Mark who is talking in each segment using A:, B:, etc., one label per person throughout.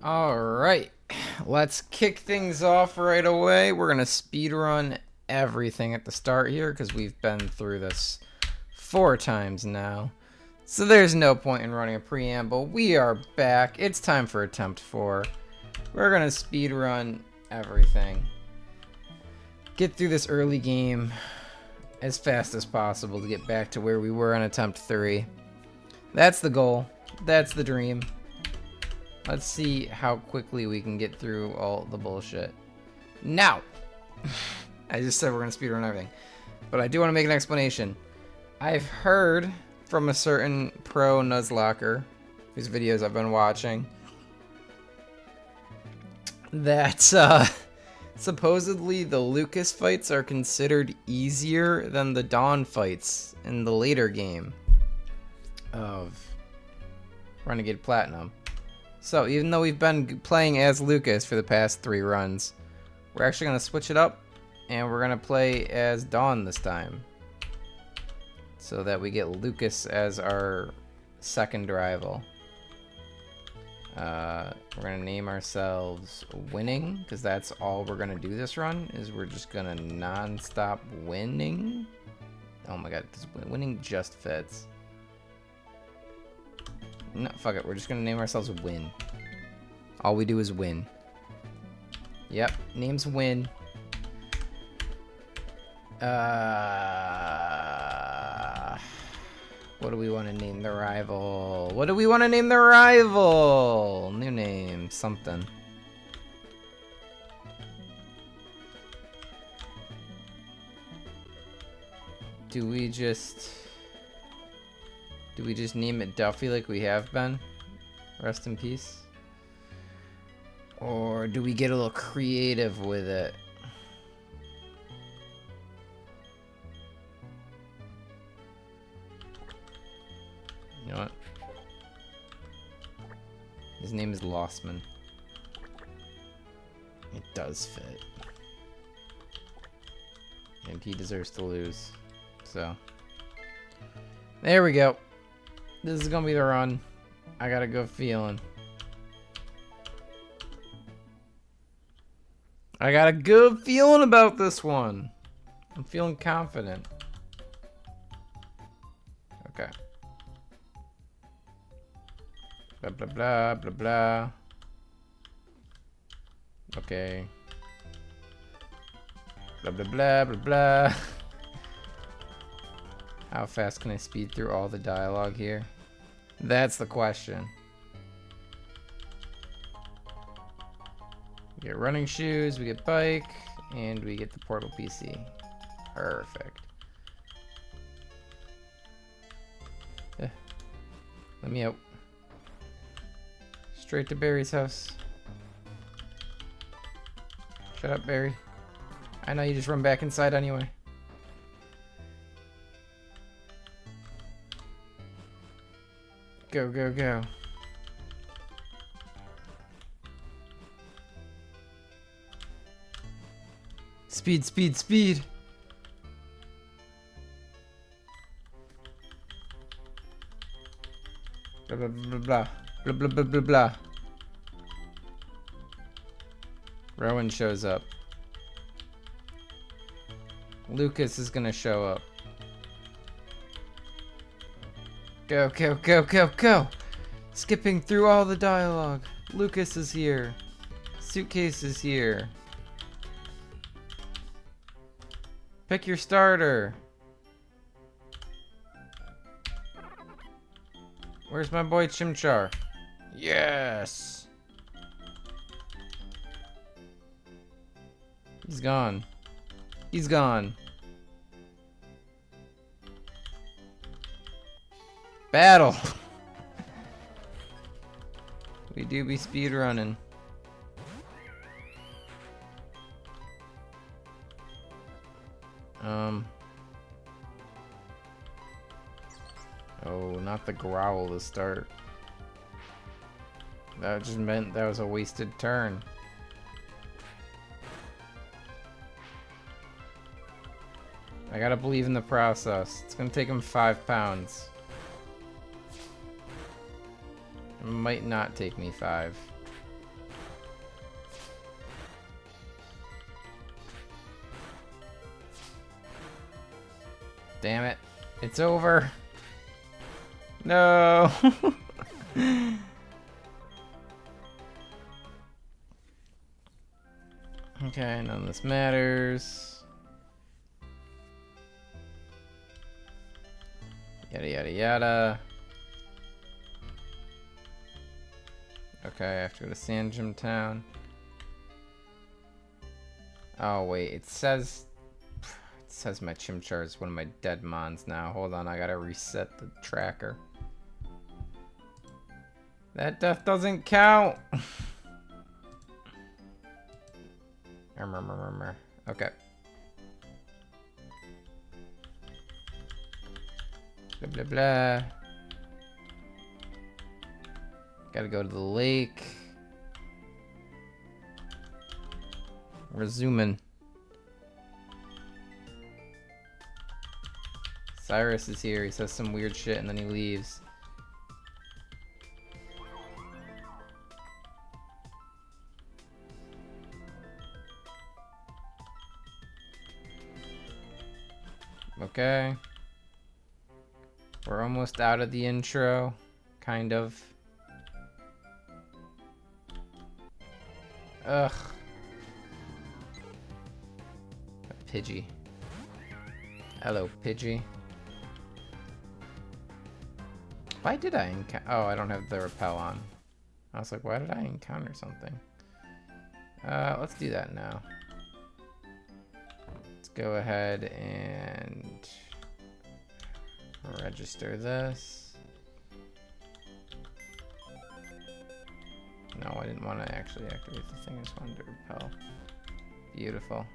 A: Alright, let's kick things off right away. We're going to speedrun everything at the start here because we've been through this 4 times now. So there's no point in running a preamble. We are back. It's time for attempt 4. We're going to speedrun everything. Get through this early game as fast as possible to get back to where we were on attempt 3. That's the goal. That's the dream. Let's see how quickly we can get through all the bullshit. Now! I just said we're going to speedrun everything. But I do want to make an explanation. I've heard from a certain pro Nuzlocker, whose videos I've been watching, that supposedly the Lucas fights are considered easier than the Dawn fights in the later game of Renegade Platinum. So even though we've been playing as Lucas for the past 3 runs, we're actually going to switch it up and we're going to play as Dawn this time. So that we get Lucas as our second rival. We're going to name ourselves Winning, because that's all we're going to do this run, is we're just going to non-stop winning. Oh my god, this winning just fits. No, fuck it. We're just gonna name ourselves Win. All we do is win. Yep, name's Win. What do we want to name the rival? What do we want to name the rival? New name, something. Do we just name it Duffy like we have been? Rest in peace. Or do we get a little creative with it? You know what? His name is Lostman. It does fit. And he deserves to lose. So. There we go. This is gonna be the run. I got a good feeling. I got a good feeling about this one. I'm feeling confident. Okay. Blah blah blah blah blah. Okay. Blah blah blah blah blah. How fast can I speed through all the dialogue here? That's the question. We get running shoes, we get bike, and we get the portable PC. Perfect. Let me out. Straight to Barry's house. Shut up, Barry. I know you just run back inside anyway. Go, go, go. Speed, speed, speed. Blah, blah, blah, blah. Blah, blah, blah, blah, blah. Rowan shows up. Lucas is gonna show up. Go, go, go, go, go! Skipping through all the dialogue. Lucas is here. Suitcase is here. Pick your starter. Where's my boy Chimchar? Yes! He's gone. He's gone. Battle! We do be speedrunning. Oh, not the growl to start. That just meant that was a wasted turn. I gotta believe in the process. It's gonna take him 5 pounds. It might not take me 5. Damn it. It's over. No. Okay, none of this matters. Yada yada yada. Okay, I have to go to Sandgem Town. Oh wait, it says my Chimchar is one of my dead mons now. Hold on, I gotta reset the tracker. That death doesn't count. Okay. Blah blah blah. Gotta go to the lake. We're zooming. Cyrus is here. He says some weird shit and then he leaves. Okay. We're almost out of the intro. Kind of. Ugh. A Pidgey. Hello, Pidgey. Why did I encounter... Oh, I don't have the repel on. I was like, why did I encounter something? Let's do that now. Let's go ahead and register this. No, I didn't want to actually activate the thing. I just wanted to repel. Beautiful.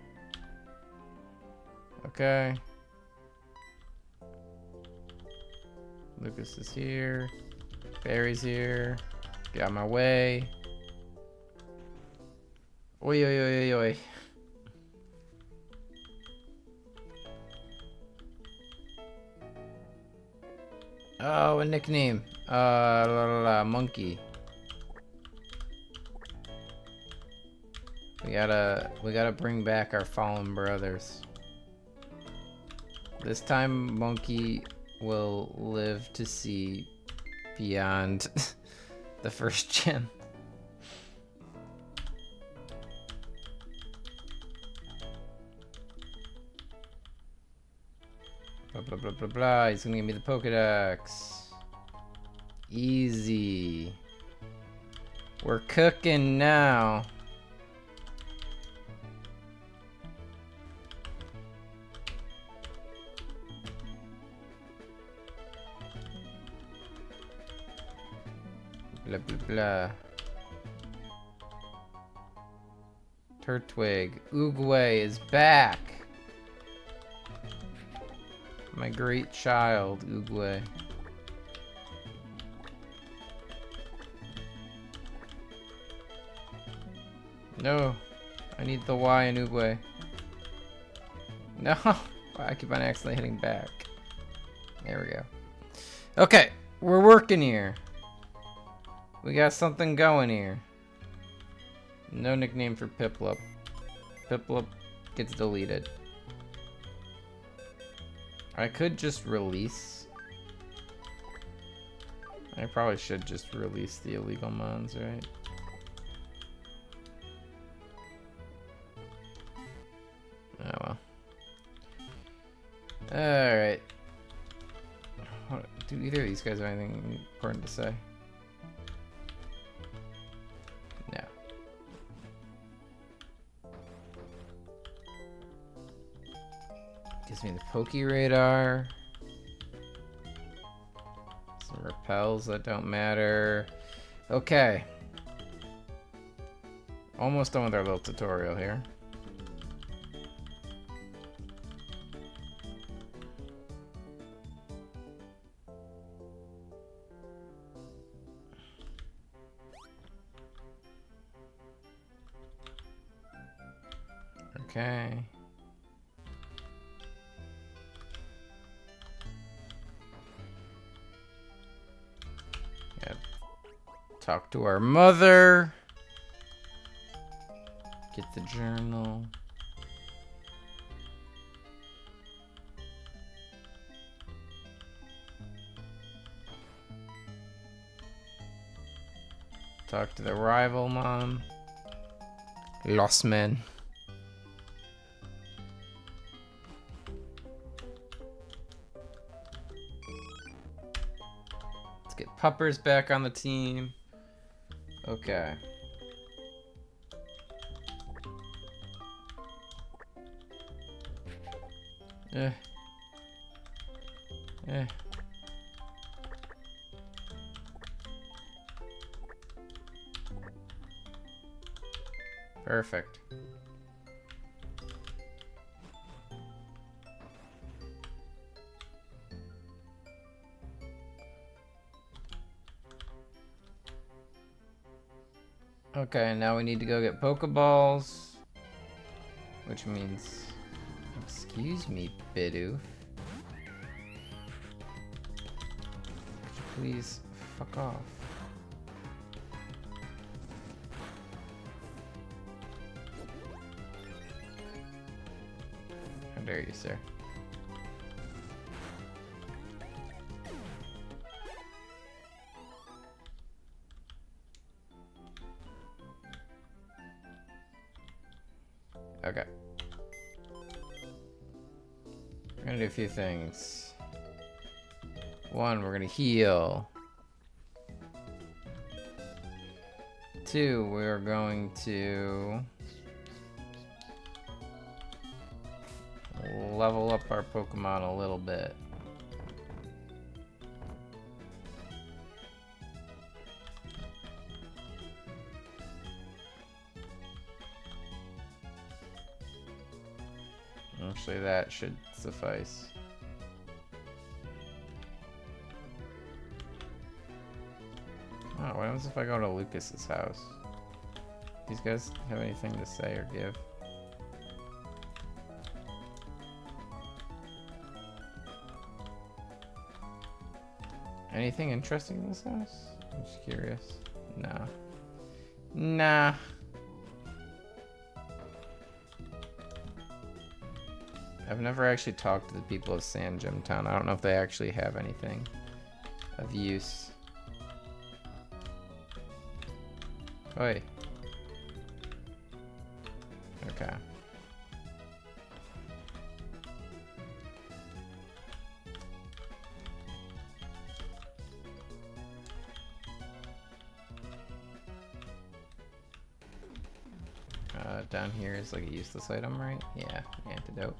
A: Okay. Lucas is here. Barry's here. Get out of my way. Oi, oi, oi, oi, oi. Oh, a nickname. Monkey. We gotta bring back our fallen brothers. This time, Monkey will live to see beyond the first gen. Blah blah blah blah blah. He's gonna give me the Pokedex. Easy. We're cooking now. Blah blah blah. Turtwig. Oogway is back. My great child, Oogway. No, I need the Y in Oogway. No, I keep on accidentally hitting back. There we go. Okay, we're working here. We got something going here. No nickname for Piplup. Piplup gets deleted. I could just release. I probably should just release the illegal mons, right? Oh well. Alright. Do either of these guys have anything important to say? No. Gives me the Poke Radar. Some repels that don't matter. Okay. Almost done with our little tutorial here. Okay. Yep. Talk to our mother. Get the journal. Talk to the rival mom. Lost men. Let's get Puppers back on the team. Okay. Eh. Perfect. Okay, now we need to go get Pokeballs. Which means... Excuse me, Bidoof. Could you please fuck off? How dare you, sir? Okay. We're gonna do a few things. One, we're gonna heal. Two, we're going to level up our Pokemon a little bit. Actually, that should suffice. Oh, what happens if I go to Lucas's house? These guys have anything to say or give? Anything interesting in this house? I'm just curious. No. Nah. I've never actually talked to the people of Sand Gem Town. I don't know if they actually have anything of use. Oi. Okay. Down here is like a useless item, right? Yeah, antidote.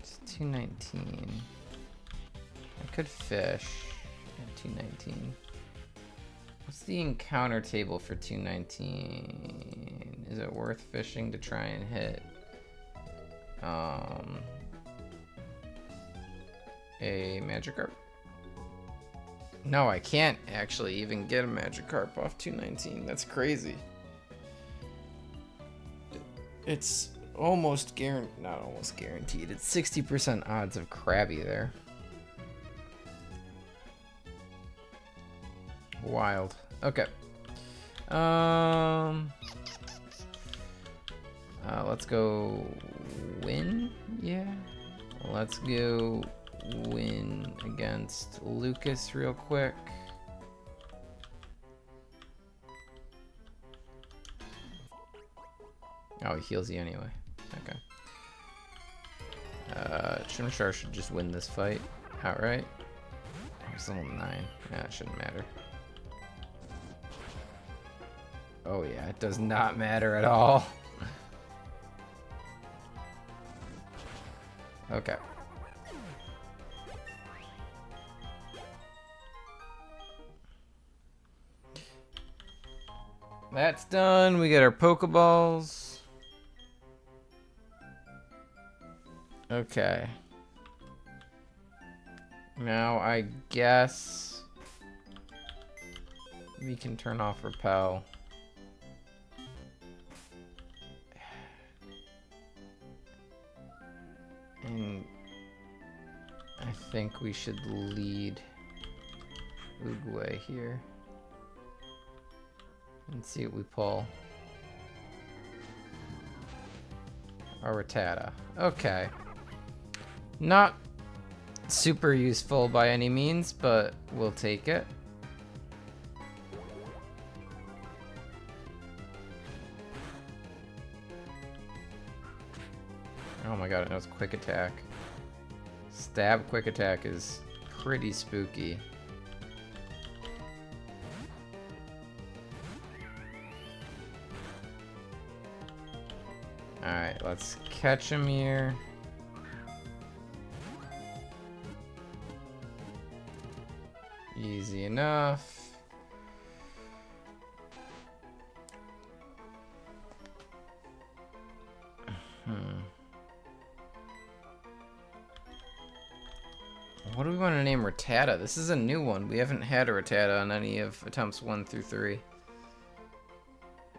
A: It's 219. I could fish at 219. What's the encounter table for 219? Is it worth fishing to try and hit a Magikarp? No, I can't actually even get a Magikarp off 219. That's crazy. It's almost guaranteed, not almost guaranteed. It's 60% odds of Krabby there. Wild. Okay. Let's go win. Yeah. Let's go win against Lucas real quick. Oh, he heals you anyway. Okay. Shimshar should just win this fight outright. He's level 9. Yeah, it shouldn't matter. Oh yeah, it does not matter at all. Okay. That's done. We get our Pokeballs. Okay. Now I guess we can turn off Repel. And I think we should lead Uguay here. And see what we pull. Or Rattata. Okay. Not super useful by any means, but we'll take it. Oh my god, it knows quick attack. Stab quick attack is pretty spooky. Alright, let's catch him here. Easy enough. What do we want to name Rattata? This is a new one. We haven't had a Rattata on any of attempts 1 through 3.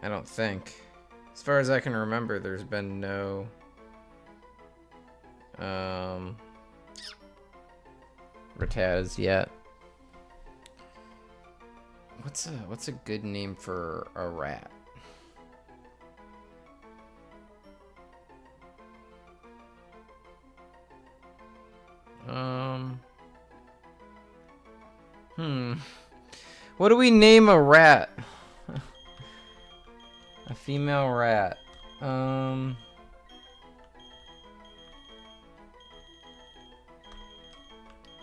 A: I don't think. As far as I can remember, there's been no Rattatas yet. What's a good name for a rat? What do we name a rat? A female rat. I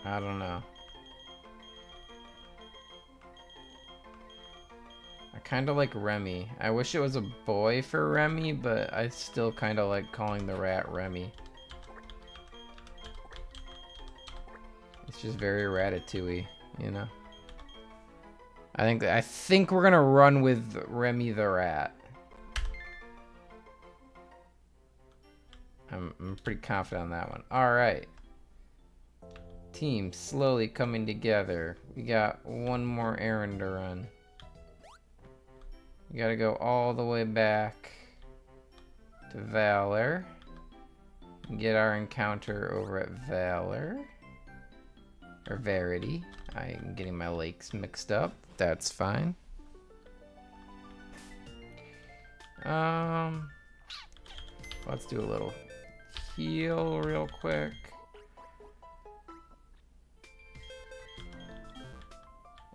A: don't know. I kind of like Remy. I wish it was a boy for Remy, but I still kind of like calling the rat Remy. It's just very ratatouille, you know? I think we're gonna run with Remy the rat. I'm pretty confident on that one. Alright. Team slowly coming together. We got one more errand to run. We gotta go all the way back to Valor. Get our encounter over at Valor. Or Verity. I'm getting my lakes mixed up. That's fine. Let's do a little heal real quick.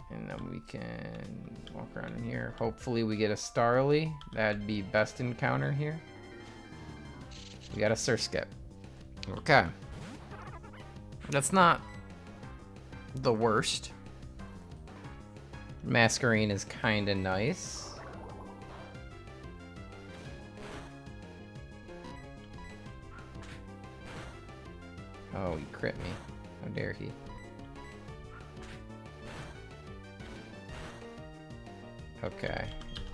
A: And then we can walk around in here. Hopefully we get a Starly. That'd be best encounter here. We got a Surskit. Okay. That's not the worst. Masquerine is kind of nice. Oh, he crit me. How dare he. Okay.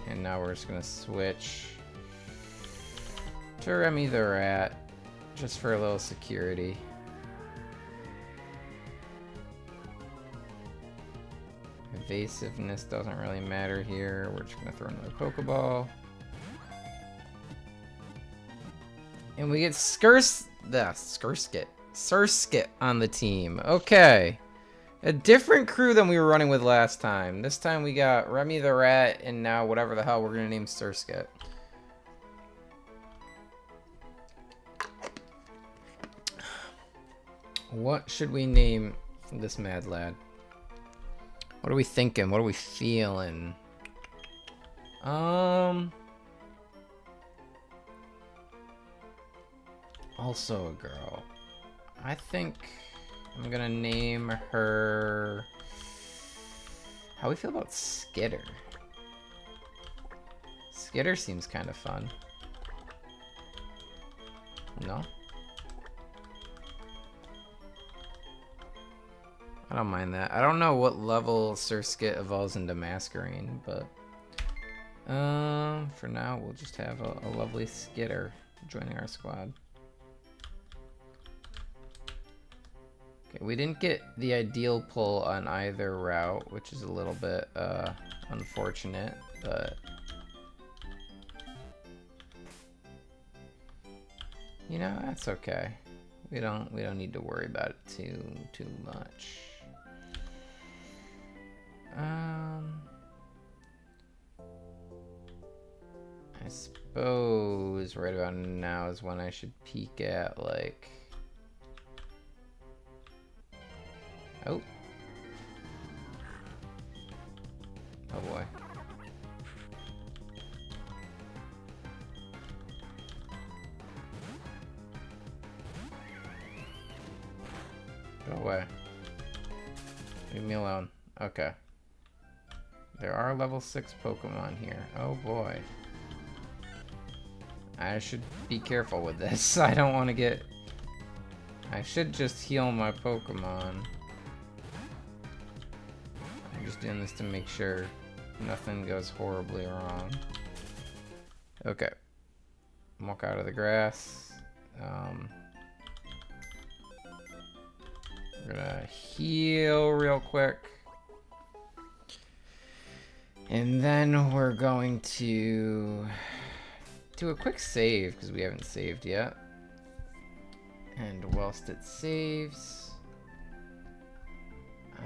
A: And now we're just gonna switch to Remy the Rat, just for a little security. Evasiveness doesn't really matter here. We're just gonna throw another Pokeball. And we get Surskit on the team. Okay. A different crew than we were running with last time. This time we got Remy the Rat and now whatever the hell we're gonna name Surskit. What should we name this mad lad? What are we thinking? What are we feeling? Also a girl. I think I'm gonna name her... How we feel about Skitter? Skitter seems kind of fun. No? I don't mind that. I don't know what level Surskit evolves into Masquerine, but for now we'll just have a lovely Skitter joining our squad. Okay, we didn't get the ideal pull on either route, which is a little bit unfortunate, but you know, that's okay. We don't need to worry about it too much. I suppose right about now is when I should peek at, like, Leave me alone. Okay. There are level 6 Pokemon here. Oh boy. I should be careful with this. I don't want to get... I should just heal my Pokemon. I'm just doing this to make sure nothing goes horribly wrong. Okay. Walk out of the grass. We're gonna heal real quick. And then we're going to do a quick save because we haven't saved yet. And whilst it saves,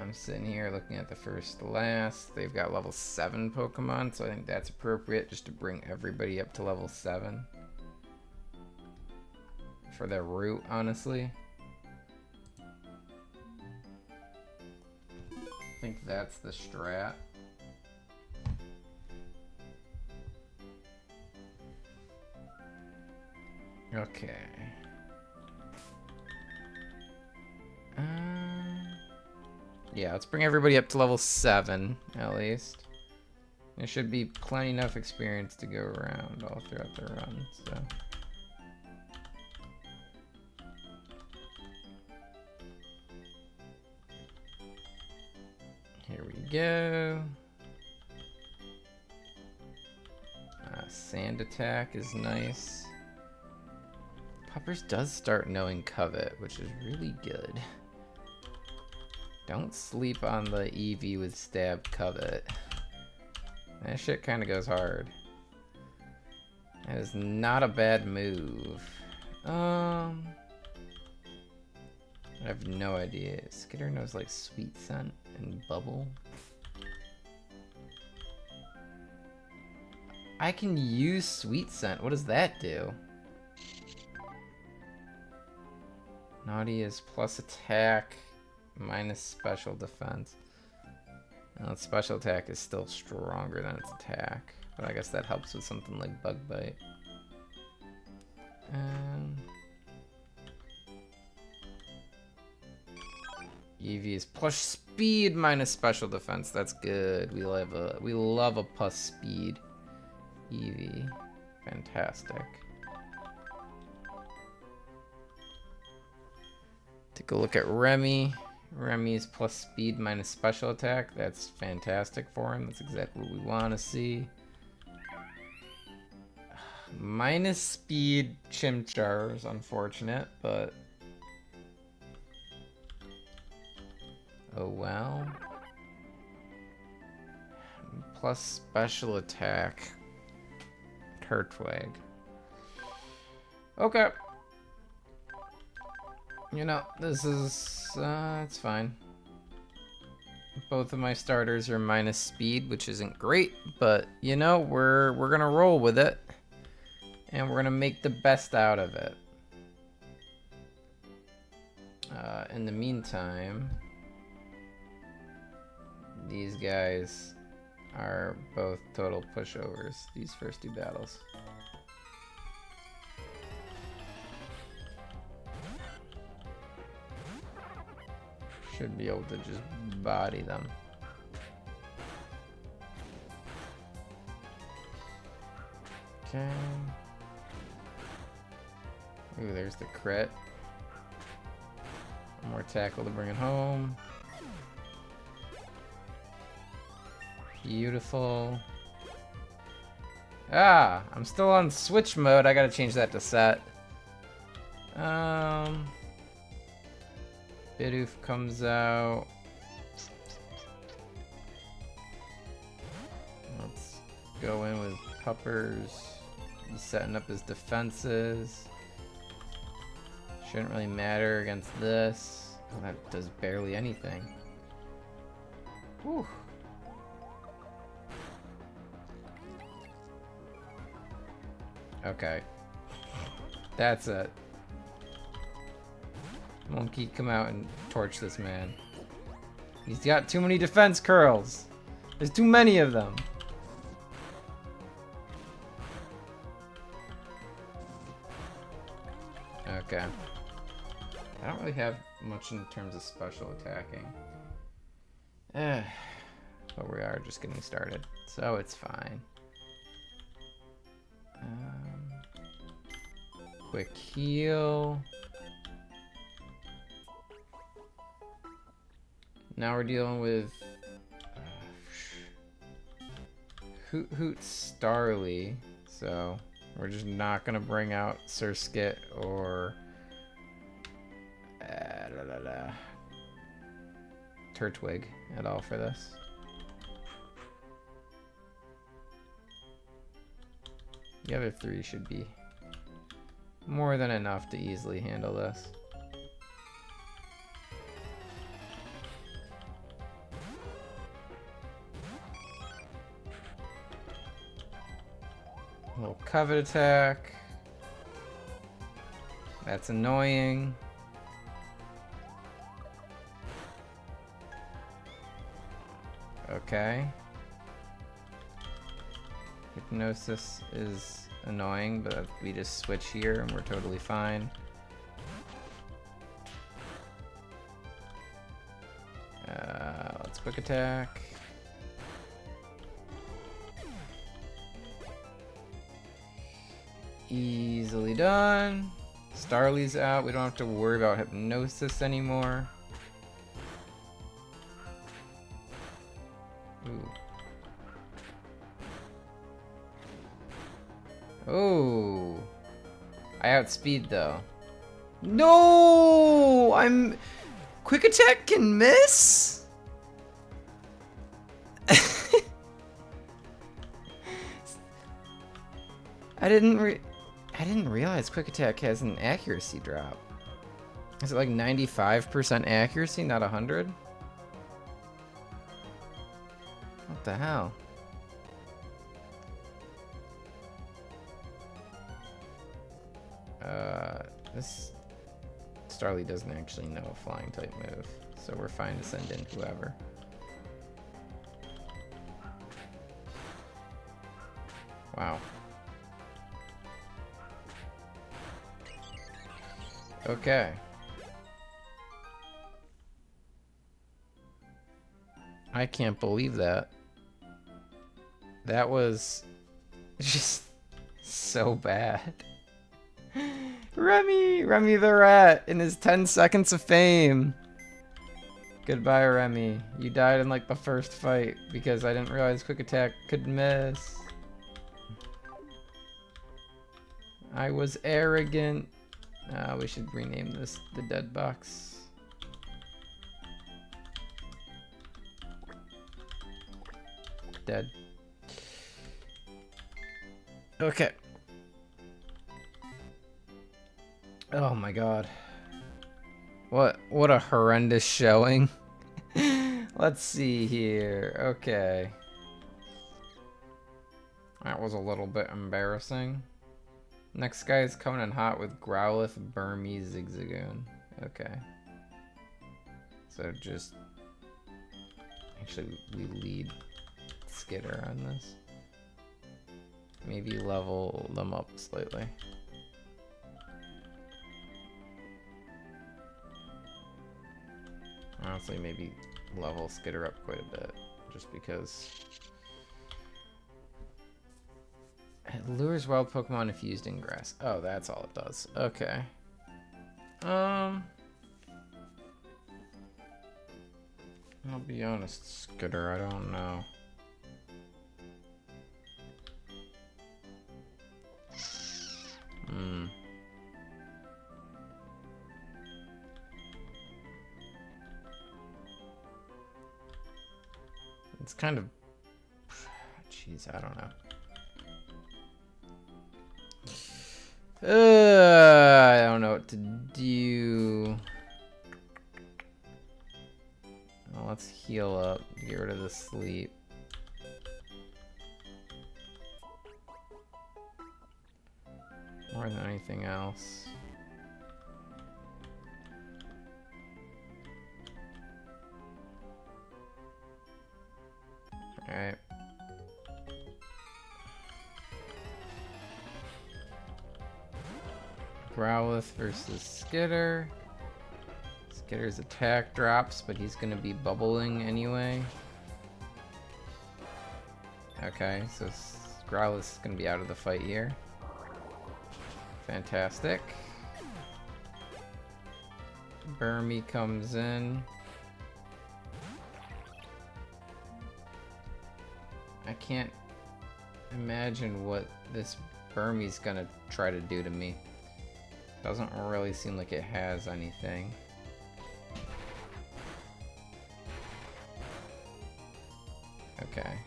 A: I'm sitting here looking at the first to last. They've got level 7 Pokemon, so I think that's appropriate just to bring everybody up to level 7. For their route, honestly. I think that's the strat. Okay. Yeah, let's bring everybody up to level 7, at least. There should be plenty enough experience to go around all throughout the run, so... Here we go. Sand attack is nice. Puppers does start knowing Covet, which is really good. Don't sleep on the Eevee with Stab Covet. That shit kind of goes hard. That is not a bad move. I have no idea. Skitter knows like Sweet Scent and Bubble. I can use Sweet Scent. What does that do? Naughty is plus attack, minus special defense. Well, its special attack is still stronger than its attack, but I guess that helps with something like Bug Bite. Eevee is plus speed minus special defense. That's good. We love a plus speed Eevee. Fantastic. Take a look at Remy. Remy's plus speed minus special attack. That's fantastic for him. That's exactly what we want to see. Minus speed Chimchar is unfortunate, but... oh well. Plus special attack. Turtwig. Okay. You know, this is, it's fine. Both of my starters are minus speed, which isn't great, but, you know, we're gonna roll with it. And we're gonna make the best out of it. In the meantime, these guys are both total pushovers, these first two battles. Should be able to just body them. Okay. Ooh, there's the crit. One more tackle to bring it home. Beautiful. Ah, I'm still on switch mode. I gotta change that to set. Bidoof comes out. Let's go in with Puppers. He's setting up his defenses. Shouldn't really matter against this. Oh, that does barely anything. Whew. Okay. That's it. Monkey, come out and torch this man. He's got too many defense curls. There's too many of them. Okay. I don't really have much in terms of special attacking. But we are just getting started, so it's fine. Quick heal. Now we're dealing with Hoot Hoot Starly, so we're just not gonna bring out Surskit or Turtwig at all for this. The other three should be more than enough to easily handle this. A little covet attack. That's annoying. Okay. Hypnosis is annoying, but we just switch here and we're totally fine. Let's quick attack. Easily done. Starly's out. We don't have to worry about hypnosis anymore. Ooh. Oh, I outspeed though. No, I'm quick attack can miss. I didn't realize quick attack has an accuracy drop. Is it like 95% accuracy, not 100? What the hell? This Starly doesn't actually know a flying type move, so we're fine to send in whoever. Wow. Okay. I can't believe that. That was just so bad. Remy the rat in his 10 seconds of fame. Goodbye, Remy. You died in like the first fight because I didn't realize quick attack could miss. I was arrogant. We should rename this the dead box. Dead. Okay. Oh my god. What a horrendous showing. Let's see here. Okay. That was a little bit embarrassing. Next guy is coming in hot with Growlithe, Burmese, Zigzagoon. Okay. So just... Actually, we lead Skitter on this. Maybe level them up slightly. Honestly, maybe level Skitter up quite a bit, just because it lures wild Pokemon if used in grass. Oh, that's all it does. Okay. I'll be honest, Skitter, I don't know. It's kind of... Jeez, I don't know. I don't know what to do. Well, let's heal up, get rid of the sleep. More than anything else. Alright. Growlithe versus Skitter. Skitter's attack drops, but he's gonna be bubbling anyway. Okay, so Growlithe is going to be out of the fight here. Fantastic. Burmy comes in. I can't imagine what this Burmy's gonna try to do to me. Doesn't really seem like it has anything. Okay.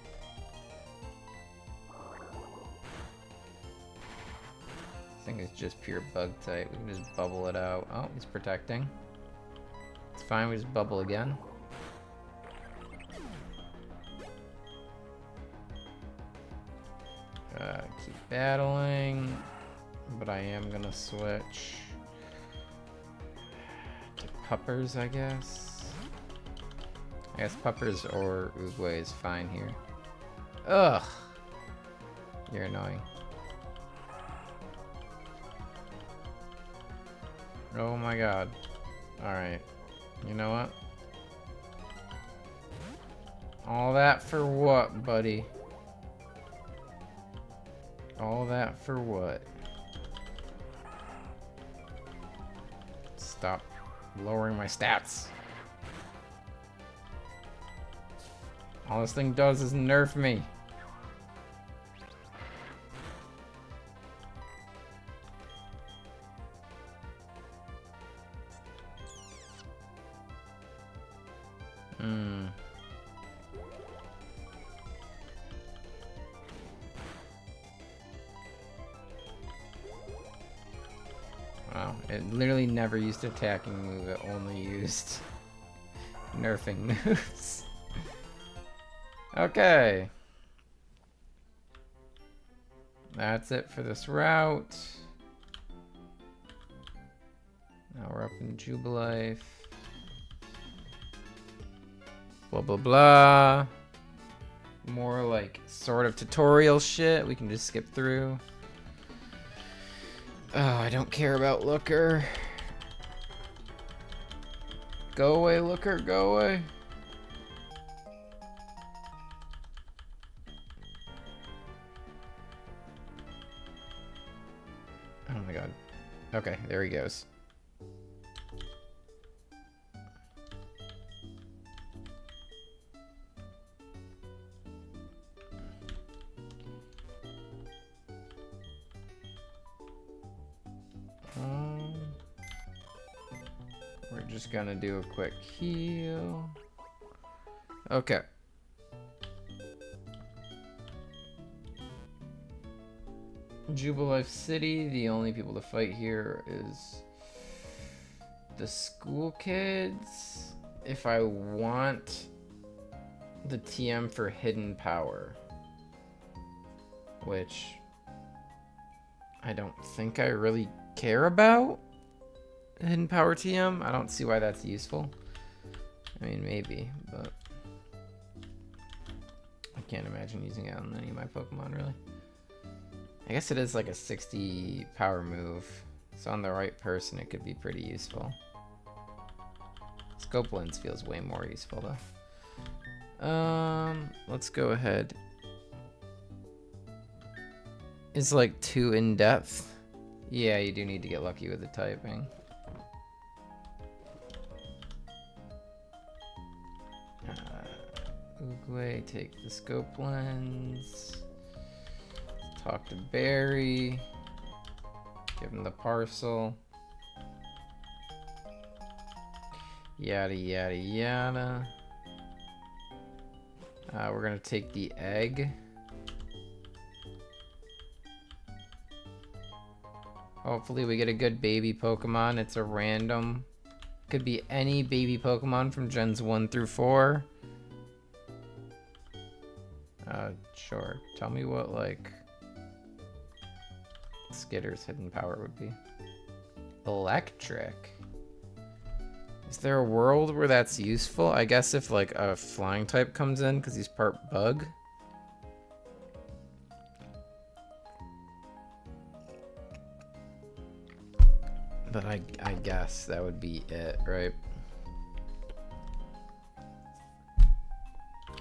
A: I think it's just pure bug type. We can just bubble it out. Oh, he's protecting. It's fine, we just bubble again. Keep battling, but I am gonna switch to Puppers, I guess. I guess Puppers or Oogway is fine here. Ugh! You're annoying. Oh my god. Alright. You know what? All that for what, buddy? All that for what? Stop lowering my stats. All this thing does is nerf me. Wow, it literally never used attacking move, it only used nerfing moves. Okay. That's it for this route. Now we're up in Jubilife. Blah blah blah. More like sort of tutorial shit we can just skip through. Oh, I don't care about Looker. Go away, Looker, go away. Oh my god. Okay, there he goes. We're just gonna do a quick heal. Okay. Jubilife City, the only people to fight here is the school kids. If I want the TM for Hidden Power, which I don't think I really care about. Hidden Power TM, I don't see why that's useful. I mean, maybe, but I can't imagine using it on any of my Pokemon, really. I guess it is like a 60 power move, so on the right person it could be pretty useful. Scope Lens feels way more useful, though. Let's go ahead. It's like too in-depth. Yeah, you do need to get lucky with the typing. Oogway, take the Scope Lens. Talk to Barry. Give him the parcel. Yada yada yada. We're gonna take the egg. Hopefully we get a good baby Pokemon. It's a random. Could be any baby Pokemon from Gens 1 through 4. Sure. Tell me what, like, Skitter's hidden power would be. Electric. Is there a world where that's useful? I guess if, like, a flying type comes in because he's part bug. But I guess that would be it, right?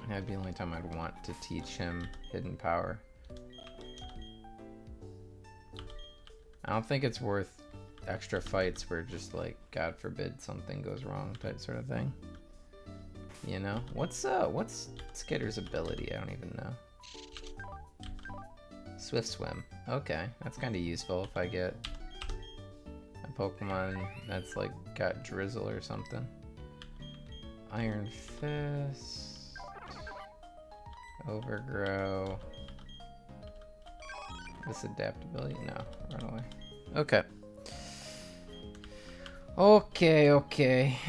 A: That'd be the only time I'd want to teach him hidden power. I don't think it's worth extra fights where just like, God forbid something goes wrong type sort of thing. You know? What's Skitter's ability? I don't even know. Swift Swim. Okay, that's kind of useful if I get a Pokemon that's like got Drizzle or something. Iron Fist. Overgrow. This adaptability? No, run away. Okay. Okay.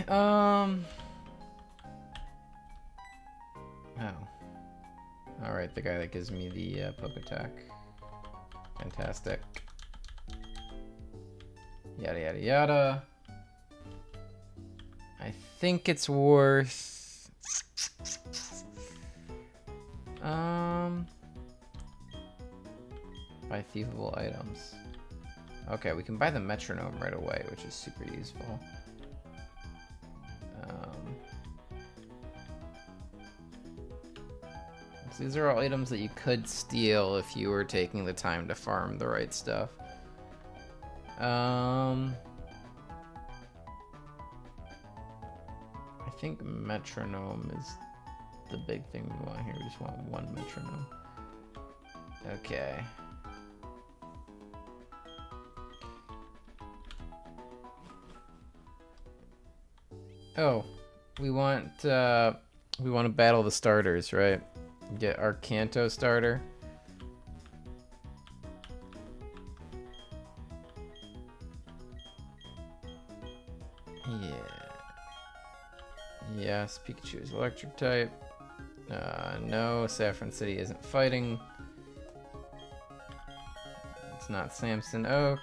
A: Oh. Alright, the guy that gives me the poke attack. Fantastic. Yada yada yada. I think it's worth... buy thievable items. Okay, we can buy the metronome right away, which is super useful. So these are all items that you could steal if you were taking the time to farm the right stuff. I think metronome is the big thing we want here. We just want one metronome. Okay. Oh, we want to battle the starters, right? Get our Kanto starter. Yeah. Yes, Pikachu is electric type. No, Saffron City isn't fighting. It's not Samson Oak.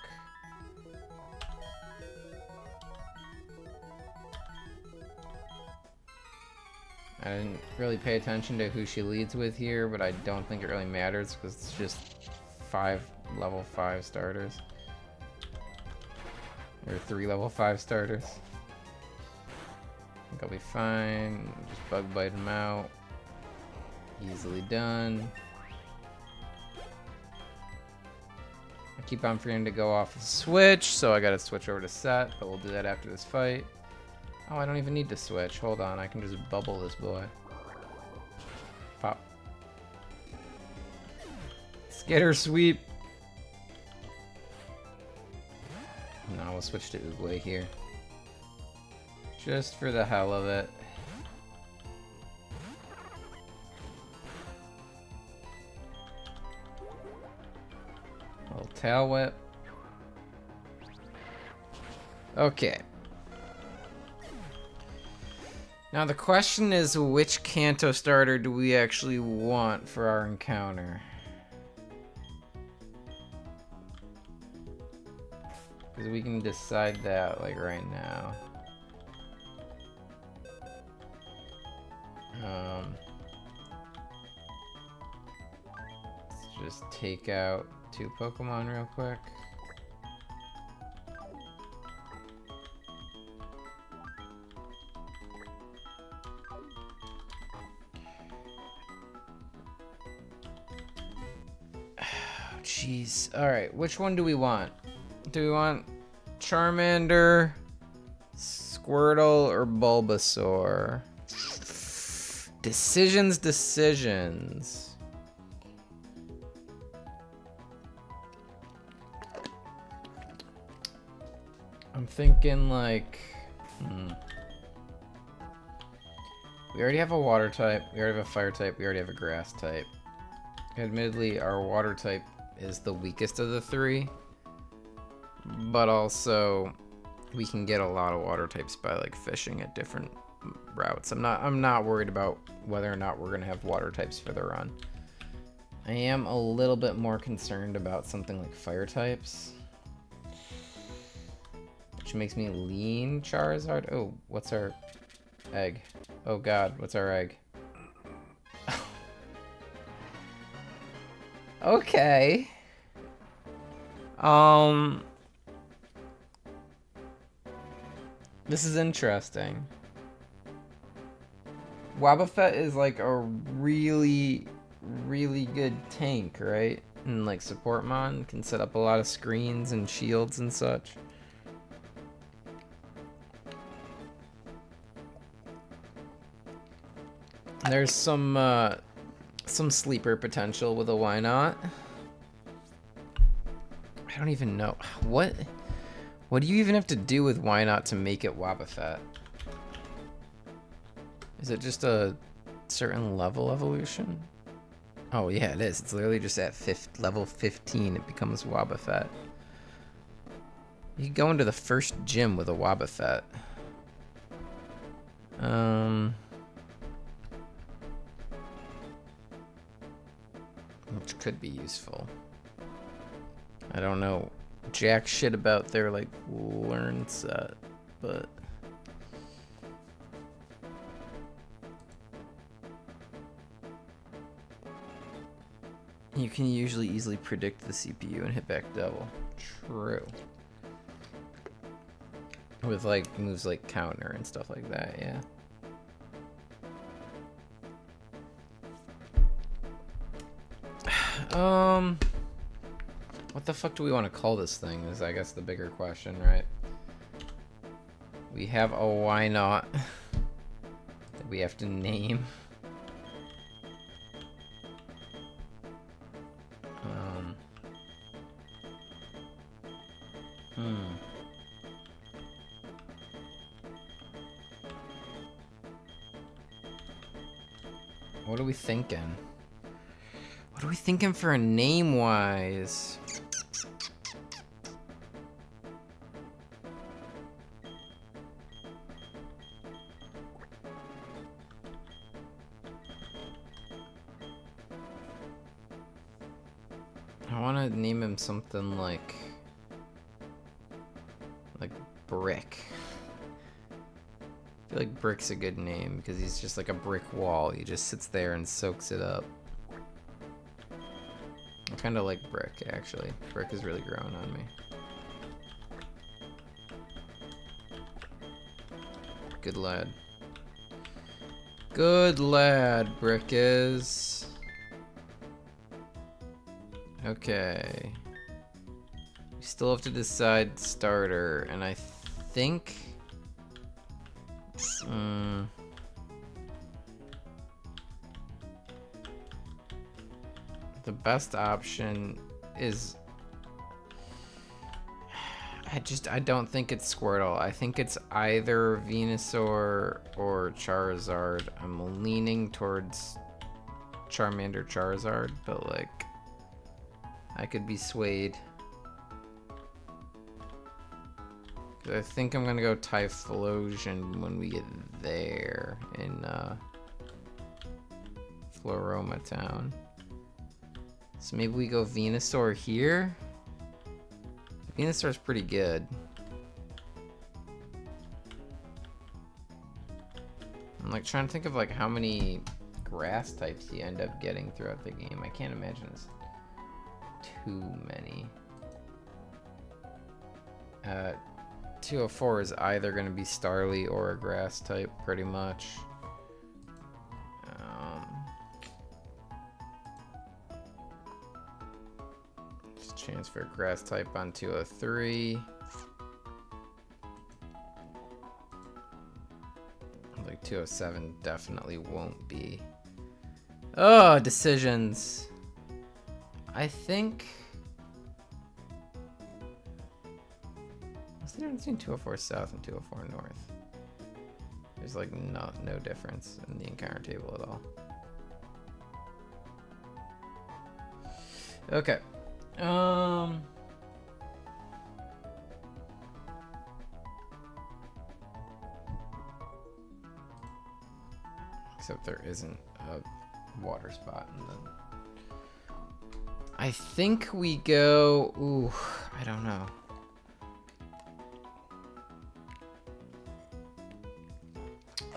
A: I didn't really pay attention to who she leads with here, but I don't think it really matters because it's just 5 level 5 starters. Or 3 level 5 starters. I think I'll be fine. Just bug bite him out. Easily done. I keep on forgetting to go off the switch, so I gotta switch over to set, but we'll do that after this fight. Oh, I don't even need to switch. Hold on, I can just bubble this boy. Pop. Skitter sweep. No, we'll switch to Oogway here. Just for the hell of it. Little tail whip. Okay. Now the question is, which Kanto starter do we actually want for our encounter? Because we can decide that like right now. Let's just take out 2 Pokemon real quick. Jeez. Alright, which one do we want? Do we want Charmander, Squirtle, or Bulbasaur? Decisions. I'm thinking like... We already have a water type, we already have a fire type, we already have a grass type. Admittedly, our water type is the weakest of the 3, but also we can get a lot of water types by like fishing at different routes. I'm not worried about whether or not we're gonna have water types for the run. I am a little bit more concerned about something like fire types, which makes me lean Charizard. Oh, what's our egg? Oh god, what's our egg? Okay. This is interesting. Wobbuffet is like a really, really good tank, right? And like support mon can set up a lot of screens and shields and such. There's some sleeper potential with a why not. I don't even know what do you even have to do with why not to make it Wobbuffet? Is it just a certain level evolution? Oh yeah, it is. It's literally just at level 15 it becomes Wobbuffet. You can go into the first gym with a Wobbuffet. Which could be useful. I don't know jack shit about their like learn set, but you can usually easily predict the CPU and hit back double. True. With like moves like counter and stuff like that, yeah. What the fuck do we want to call this thing is I guess the bigger question, right? We have a why not that we have to name. What are we thinking? What are we thinking for a name-wise? I want to name him something like Brick. I feel like Brick's a good name because he's just like a brick wall. He just sits there and soaks it up. I kind of like Brick, actually. Brick is really growing on me. Good lad. Good lad, Brick is. Okay. We still have to decide starter, and I think... the best option is... I don't think it's Squirtle. I think it's either Venusaur or Charizard. I'm leaning towards Charmander Charizard, but like... I could be swayed. I think I'm gonna go Typhlosion when we get there in Floroma Town. So maybe we go Venusaur here? Venusaur's pretty good. I'm like trying to think of like how many grass types you end up getting throughout the game. I can't imagine it's too many. 204 is either going to be Starly or a grass type, pretty much. Just transfer grass type on 203. Like 207 definitely won't be. Oh, decisions. I think... What's the difference between 204 South and 204 North? There's like no difference in the encounter table at all. Okay. Except there isn't a water spot in the... I think we go... Ooh, I don't know.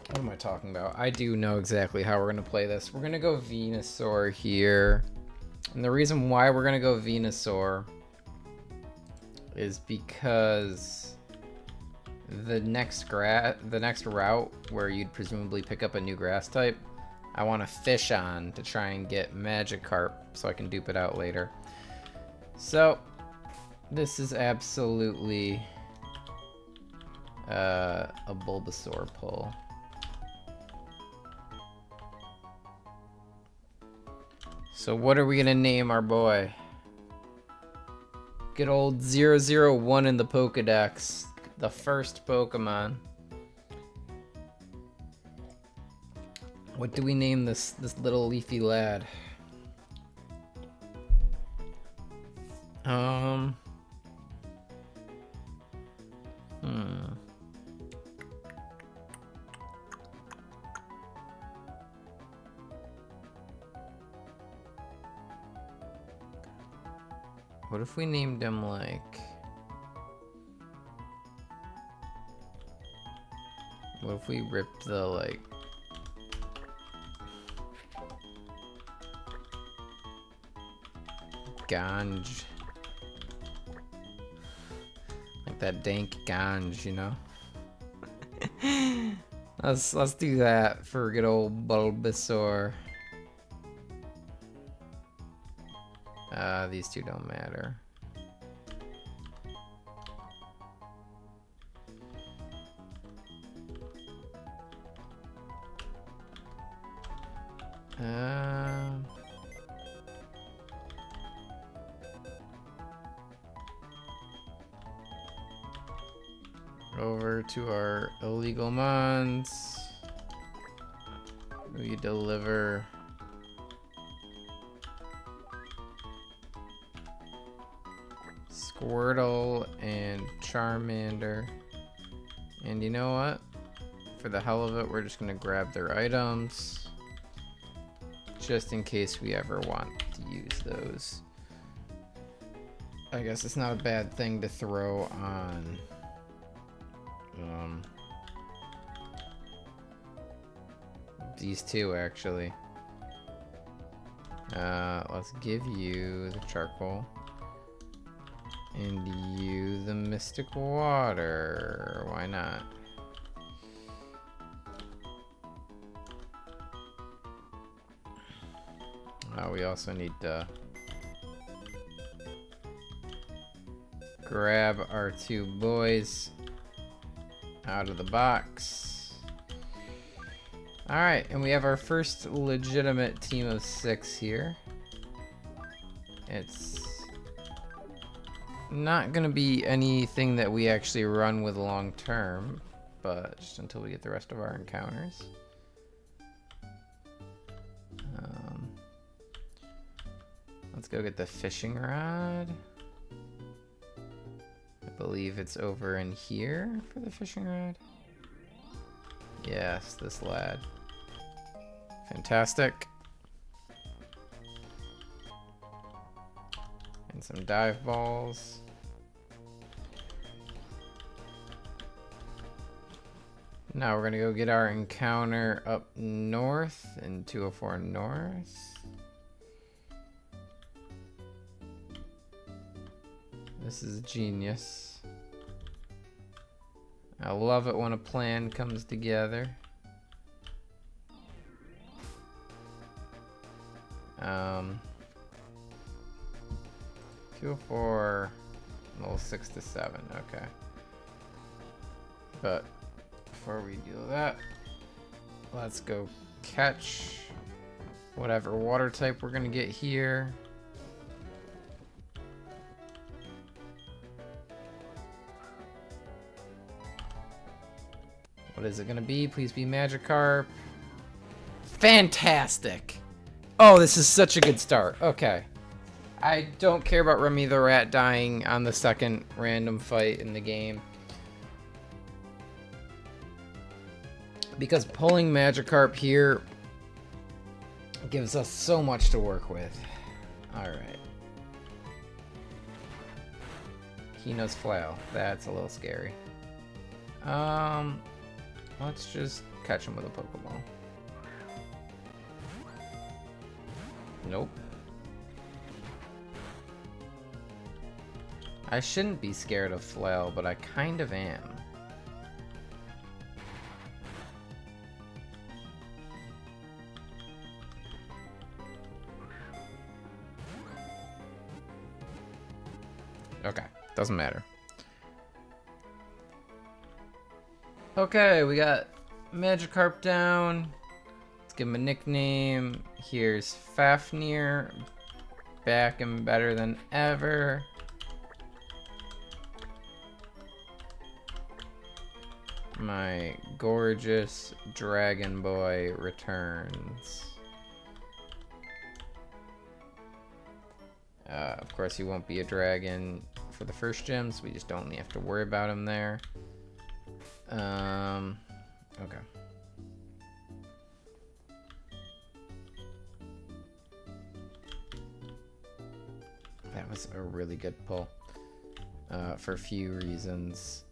A: What am I talking about? I do know exactly how we're going to play this. We're going to go Venusaur here. And the reason why we're going to go Venusaur is because the next route where you'd presumably pick up a new grass type, I want to fish on to try and get Magikarp so I can dupe it out later. So this is absolutely a Bulbasaur pull. So what are we gonna name our boy? Good old 001 in the Pokedex. The first Pokemon. What do we name this little leafy lad? What if we named him like... What if we ripped the like... Ganj? Like that dank Ganj, you know? Let's do that for good old Bulbasaur. These two don't matter. Over to our illegal mons. We deliver Squirtle and Charmander. And you know what? For the hell of it, we're just gonna grab their items. Just in case we ever want to use those. I guess it's not a bad thing to throw on these two, actually. Let's give you the charcoal. And you the mystic water. Why not? We also need to grab our two boys out of the box. Alright, and we have our first legitimate team of 6 here. It's not gonna be anything that we actually run with long term, but just until we get the rest of our encounters. Let's go get the fishing rod. I believe it's over in here for the fishing rod. Yes, this lad. Fantastic. And some dive balls. Now we're gonna go get our encounter up north in 204 North. This is genius. I love it when a plan comes together. 204, level 6 to 7, okay. But before we do that, let's go catch whatever water type we're gonna get here. What is it gonna be? Please be Magikarp. Fantastic! Oh, this is such a good start. Okay. I don't care about Remy the Rat dying on the second random fight in the game. Because pulling Magikarp here gives us so much to work with. Alright. He knows Flail. That's a little scary. Let's just catch him with a Pokeball. Nope. I shouldn't be scared of Flail, but I kind of am. Okay, doesn't matter. Okay, we got Magikarp down. Let's give him a nickname. Here's Fafnir, back and better than ever. My gorgeous dragon boy returns. Of course, he won't be a dragon for the first gym, so we just don't have to worry about him there. Okay. That was a really good pull, for a few reasons.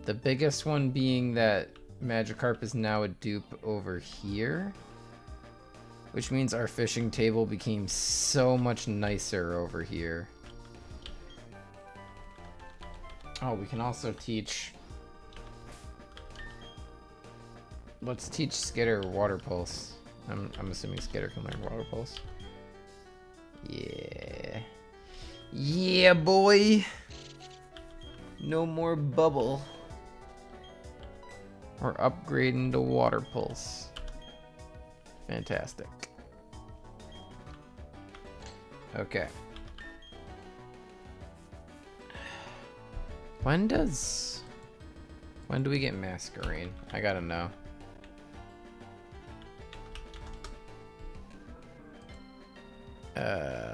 A: The biggest one being that Magikarp is now a dupe over here, which means our fishing table became so much nicer over here. Oh, we can also teach... Let's teach Skitter Water Pulse. I'm assuming Skitter can learn Water Pulse. Yeah. Yeah, boy! No more bubble. We're upgrading to Water Pulse. Fantastic. Okay. When do we get Masquerain? I gotta know.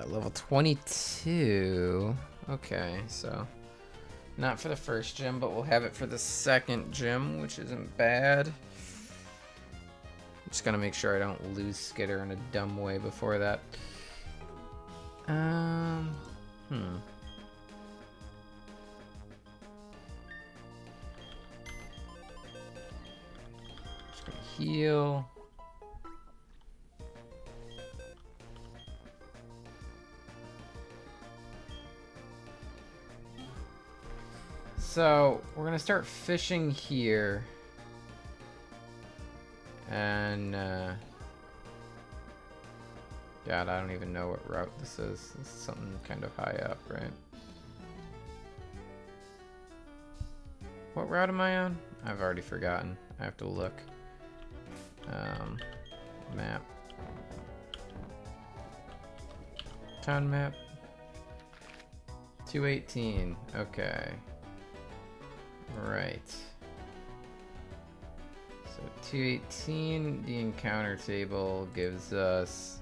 A: Level 22. Okay, so not for the first gym, but we'll have it for the second gym, which isn't bad. Just gotta make sure I don't lose Skitter in a dumb way before that. Just gonna heal. So, we're gonna start fishing here. And, God, I don't even know what route this is. This is something kind of high up, right? What route am I on? I've already forgotten. I have to look. Map. Town map. 218. Okay. Right. So 218, the encounter table gives us...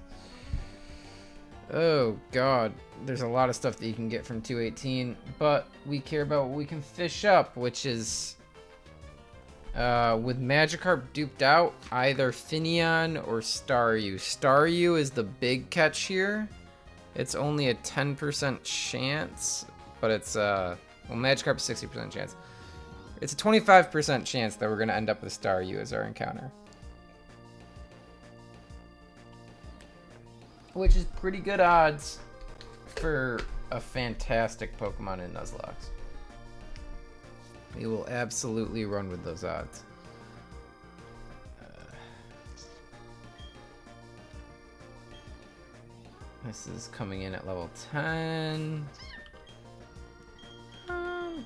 A: Oh god, there's a lot of stuff that you can get from 218, but we care about what we can fish up, which is... with Magikarp duped out, either Finneon or Staryu. Staryu is the big catch here. It's only a 10% chance, but it's, well, Magikarp's 60% chance. It's a 25% chance that we're going to end up with Staryu as our encounter. Which is pretty good odds for a fantastic Pokemon in Nuzlocke. We will absolutely run with those odds. This is coming in at level 10.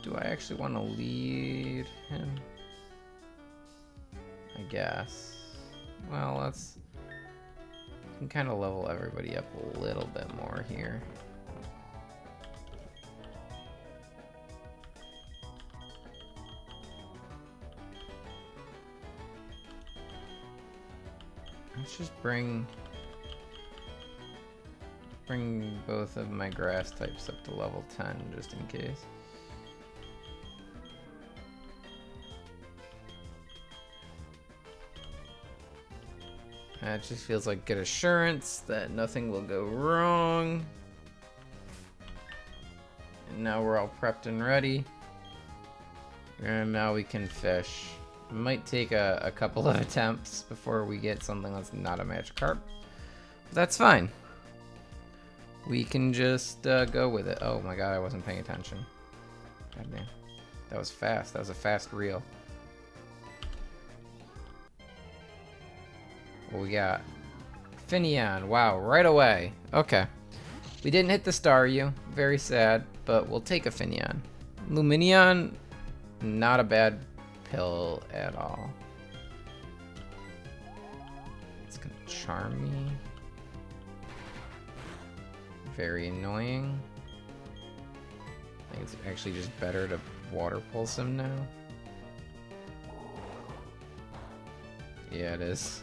A: Do I actually want to lead him? I guess. Well, let's... We can kind of level everybody up a little bit more here. Let's just bring both of my grass types up to level 10 just in case. It just feels like good assurance that nothing will go wrong. And now we're all prepped and ready. And now we can fish. It might take a couple of attempts before we get something that's not a Magikarp. But that's fine. We can just go with it. Oh my god, I wasn't paying attention. God damn. That was fast. That was a fast reel. What we got? Finneon. Wow, right away. Okay. We didn't hit the Staryu. Very sad, but we'll take a Finneon. Luminion, not a bad pill at all. It's gonna charm me. Very annoying. I think it's actually just better to water pulse him now. Yeah, it is.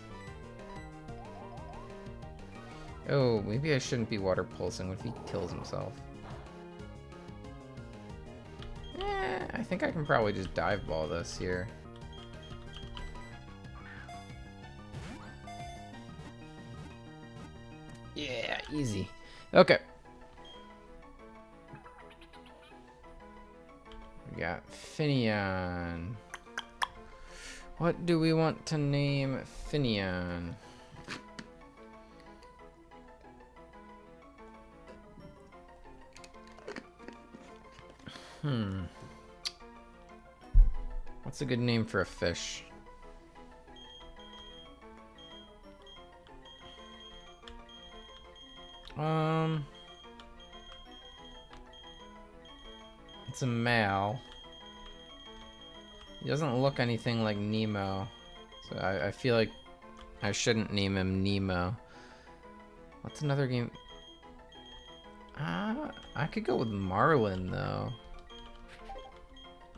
A: Oh, maybe I shouldn't be water pulsing. What if he kills himself? I think I can probably just dive ball this here. Yeah, easy. Okay. We got Finneon. What do we want to name Finneon? What's a good name for a fish? It's a male. He doesn't look anything like Nemo, so I feel like I shouldn't name him Nemo. What's another game? I could go with Marlin though.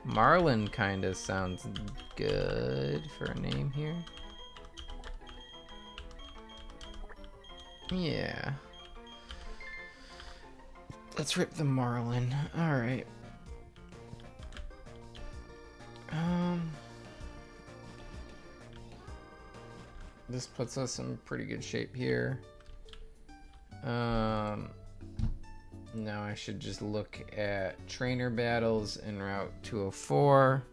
A: Marlin kind of sounds good for a name here. Yeah. Let's rip the Marlin. Alright. This puts us in pretty good shape here. Now I should just look at trainer battles in Route 204.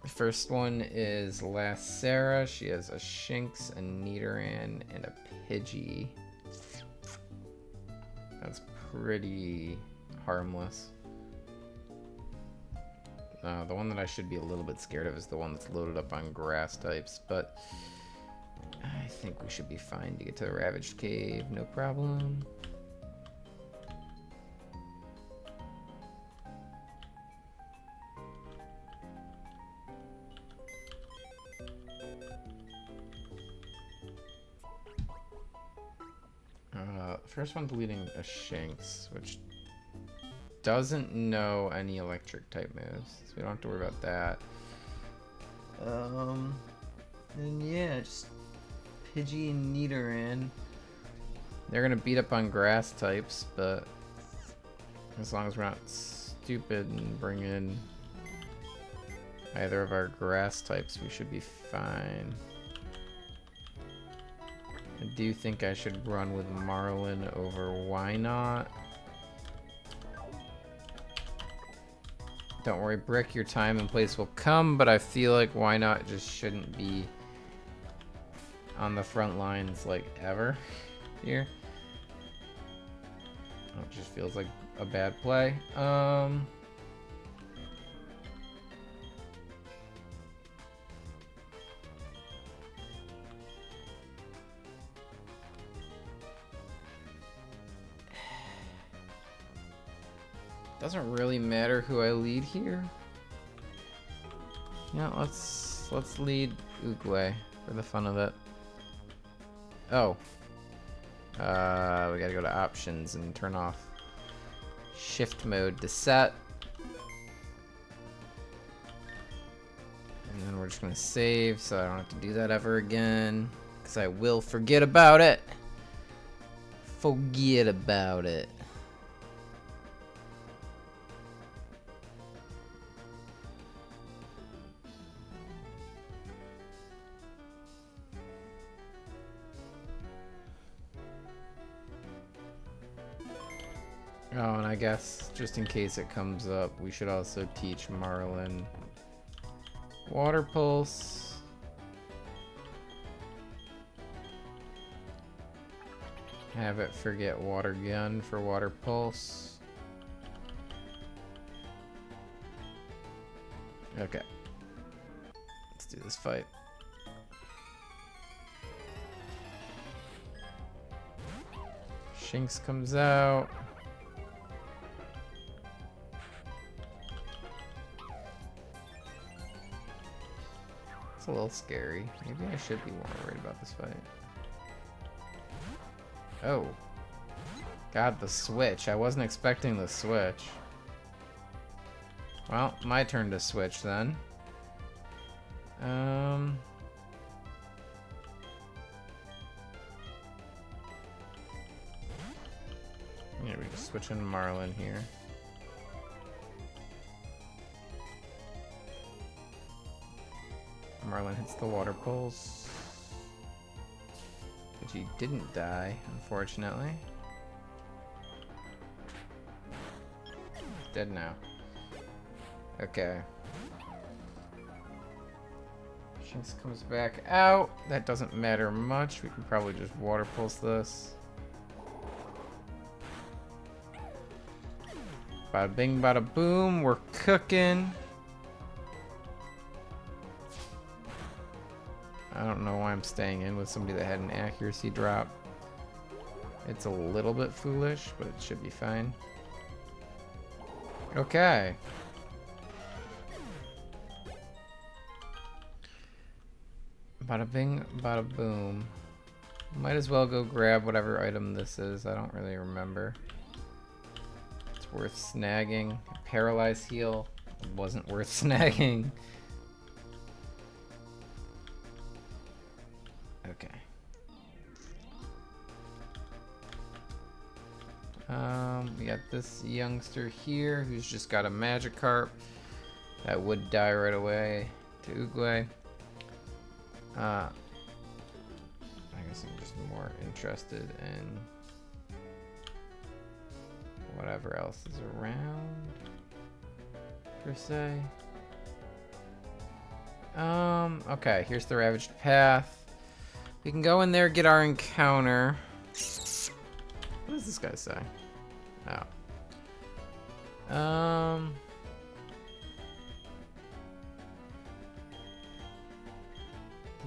A: The first one is Last Sarah. She has a Shinx, a Nidoran, and a Pidgey. That's pretty harmless. The one that I should be a little bit scared of is the one that's loaded up on grass types, but I think we should be fine to get to the Ravaged Cave, no problem. First one deleting a Shinx, which doesn't know any electric type moves, so we don't have to worry about that. And yeah, just Pidgey and Nidoran. They're gonna beat up on grass types, but as long as we're not stupid and bring in either of our grass types, we should be fine. I do think I should run with Marlin over Why Don't worry, Brick, your time and place will come, but I feel like Why just shouldn't be on the front lines like ever here. It just feels like a bad play. Doesn't really matter who I lead here. Yeah, let's lead Oogway for the fun of it. Oh. We gotta go to options and turn off shift mode to set. And then we're just gonna save so I don't have to do that ever again, because I will forget about it. Forget about it. Oh, and I guess, just in case it comes up, we should also teach Marlin Water Pulse. Have it forget Water Gun for Water Pulse. Okay. Let's do this fight. Shinx comes out. It's a little scary. Maybe I should be more worried about this fight. Oh. God, the switch. I wasn't expecting the switch. Well, my turn to switch then. Yeah, we can switch in Marlin here. Marlin hits the water pulse. But he didn't die, unfortunately. Dead now. Okay. Shinx comes back out. That doesn't matter much. We can probably just water pulse this. Bada bing, bada boom. We're cooking. I don't know why I'm staying in with somebody that had an accuracy drop. It's a little bit foolish, but it should be fine. Okay. Bada bing, bada boom. Might as well go grab whatever item this is. I don't really remember. It's worth snagging. Paralyze heal wasn't worth snagging. Okay. We got this youngster here who's just got a Magikarp that would die right away to Oogway. I guess I'm just more interested in whatever else is around, per se. Okay, here's the Ravaged Path. We can go in there, get our encounter. What does this guy say? Oh.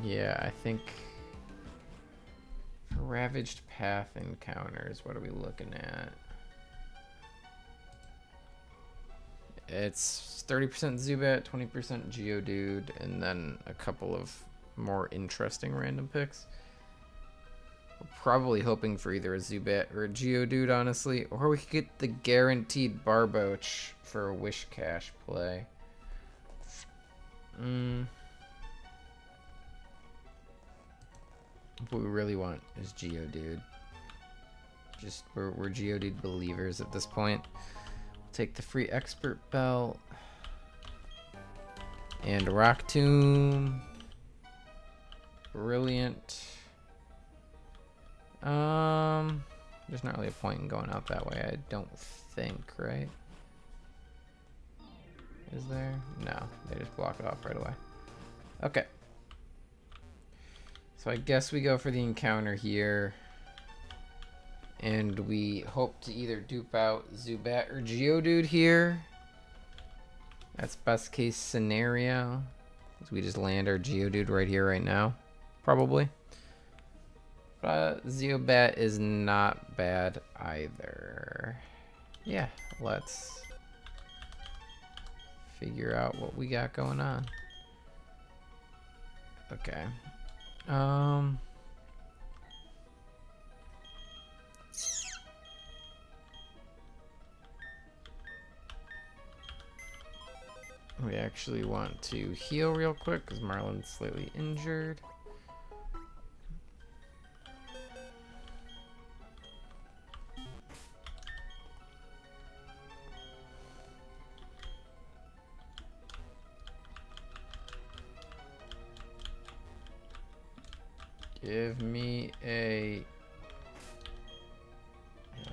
A: Yeah, I think for Ravaged Path encounters, what are we looking at? It's 30% Zubat, 20% Geodude, and then a couple of more interesting random picks. We're probably hoping for either a Zubat or a Geodude, honestly. Or we could get the guaranteed Barboach for a Wish Cash play. What we really want is Geodude. Just, we're Geodude believers at this point. Take the free Expert Belt. And Rock Tomb. Brilliant. There's not really a point in going out that way, I don't think, right? Is there? No, they just block it off right away. Okay. So I guess we go for the encounter here. And we hope to either dupe out Zubat or Geodude here. That's best case scenario. We just land our Geodude right here, right now. Probably. But Zubat is not bad either. Yeah, let's figure out what we got going on. Okay. We actually want to heal real quick because Marlin's slightly injured. Give me a... Yeah.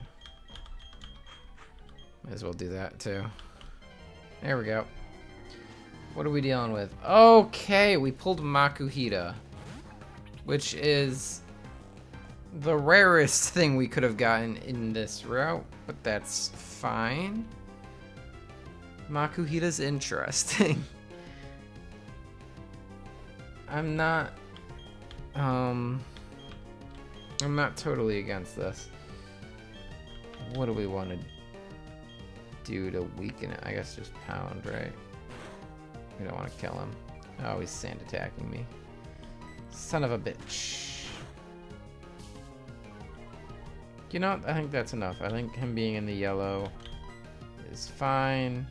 A: Might as well do that too. There we go. What are we dealing with? Okay, we pulled Makuhita, which is the rarest thing we could have gotten in this route, but that's fine. Makuhita's interesting. I'm not totally against this. What do we want to do to weaken it? I guess just pound, right? We don't want to kill him. Oh, he's sand attacking me. Son of a bitch. You know, I think that's enough. I think him being in the yellow is fine.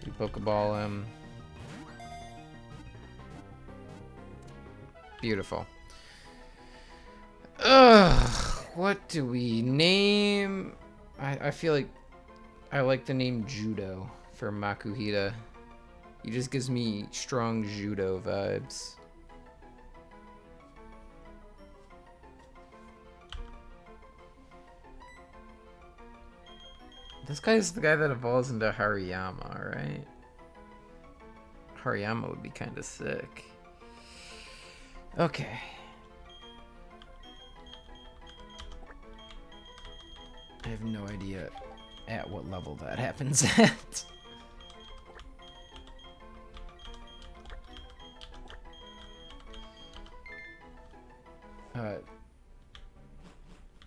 A: We Pokeball him. Beautiful. Ugh, what do we name? I feel like I like the name Judo for Makuhita. He just gives me strong judo vibes. This guy's the guy that evolves into Hariyama, right? Hariyama would be kind of sick. Okay. I have no idea at what level that happens at.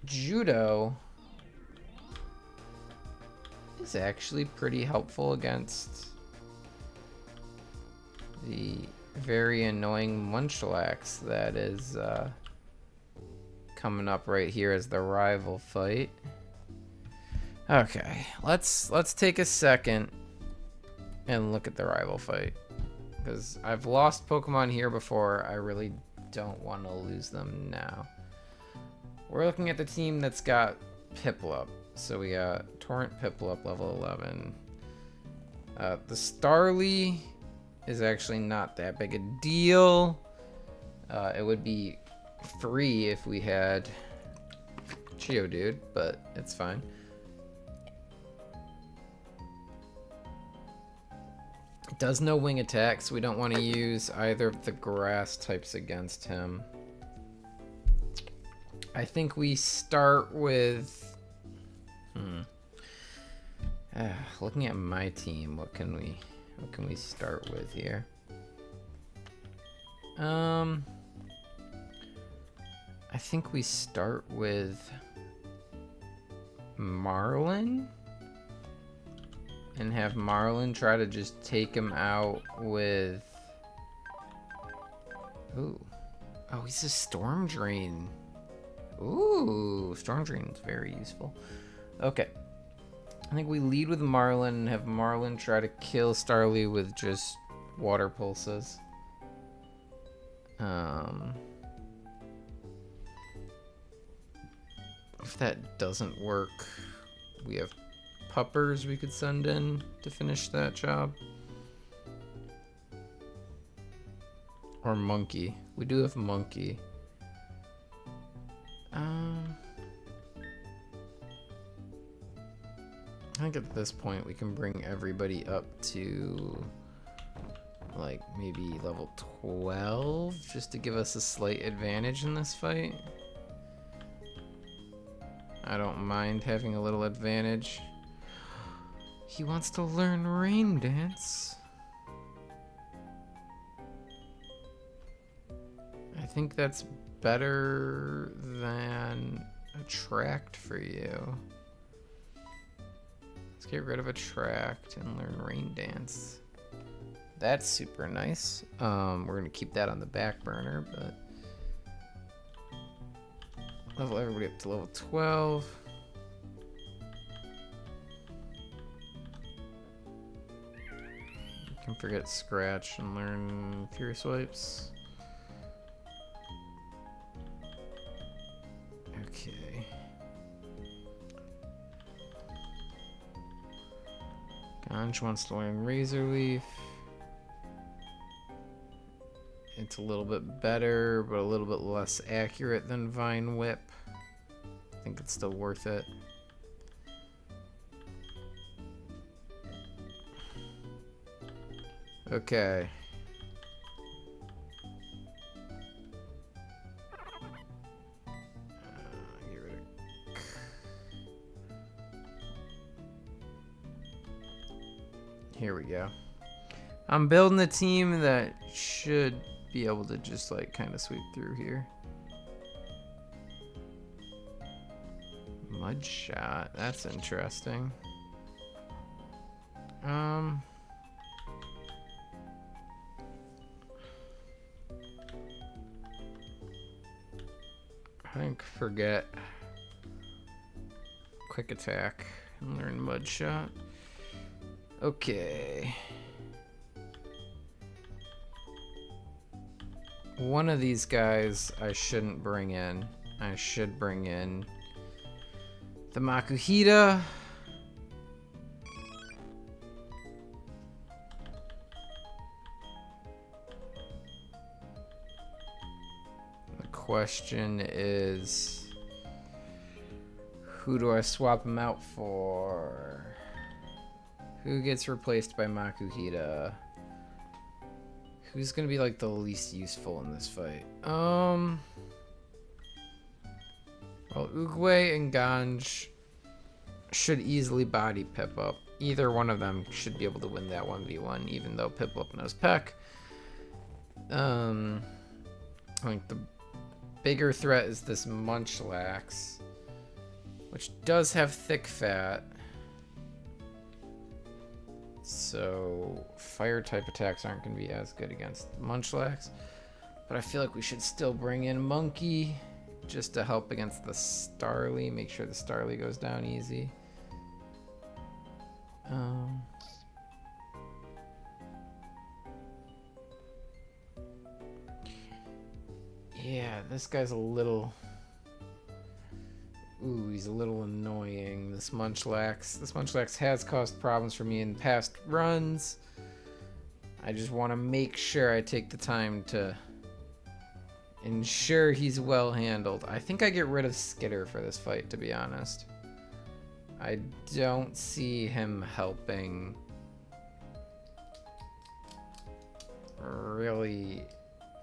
A: Judo is actually pretty helpful against the very annoying Munchlax that is coming up right here as the rival fight. Okay, let's take a second and look at the rival fight, because I've lost Pokemon here before. I really don't want to lose them now. We're looking at the team that's got Piplup. So we got Torrent Piplup, level 11. The Starly is actually not that big a deal. It would be free if we had Geodude, but it's fine. It does no wing attacks. We don't want to use either of the grass types against him. I think we start with... looking at my team, what can we start with here? I think we start with Marlin and have Marlin try to just take him out with... Ooh. Oh, he's a Storm Drain. Ooh, Storm Drain is very useful. Okay. I think we lead with Marlin and have Marlin try to kill Starly with just water pulses. If that doesn't work, we have Puppers we could send in to finish that job. Or Monkey. We do have Monkey. I think at this point we can bring everybody up to like maybe level 12 just to give us a slight advantage in this fight. I don't mind having a little advantage. He wants to learn Rain Dance. I think that's better than Attract for you. Let's get rid of Attract and learn Rain Dance. That's super nice. We're gonna keep that on the back burner, but level everybody up to level 12. You can forget Scratch and learn Fury Swipes. Okay. Ganj wants to learn Razor Leaf. It's a little bit better, but a little bit less accurate than Vine Whip. I think it's still worth it. Okay. Get rid of... Here we go. I'm building a team that should be able to just like kind of sweep through here. Mud shot. That's interesting. I think forget quick attack and learn mud shot. Okay. One of these guys I shouldn't bring in. I should bring in the Makuhita. The question is, who do I swap him out for? Who gets replaced by Makuhita? Who's gonna be like the least useful in this fight? Well, Uguay and Ganj should easily body Piplup. Either one of them should be able to win that 1v1, even though Piplup knows Peck. I think the bigger threat is this Munchlax, which does have thick fat. So fire type attacks aren't going to be as good against Munchlax. But I feel like we should still bring in Monkey just to help against the Starly. Make sure the Starly goes down easy. Yeah, this guy's a little... Ooh, he's a little annoying, this Munchlax. This Munchlax has caused problems for me in past runs. I just want to make sure I take the time to ensure he's well handled. I think I get rid of Skitter for this fight, to be honest. I don't see him helping really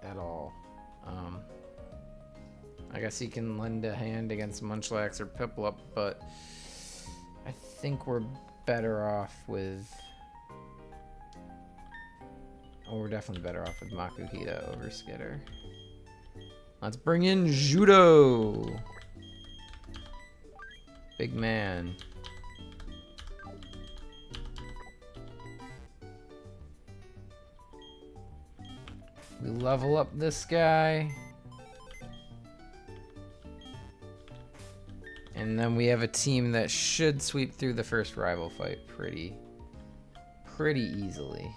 A: at all. I guess he can lend a hand against Munchlax or Piplup, but I think we're better off with... Oh, we're definitely better off with Makuhita over Skitter. Let's bring in Judo! Big man. We level up this guy. And then we have a team that should sweep through the first rival fight pretty easily.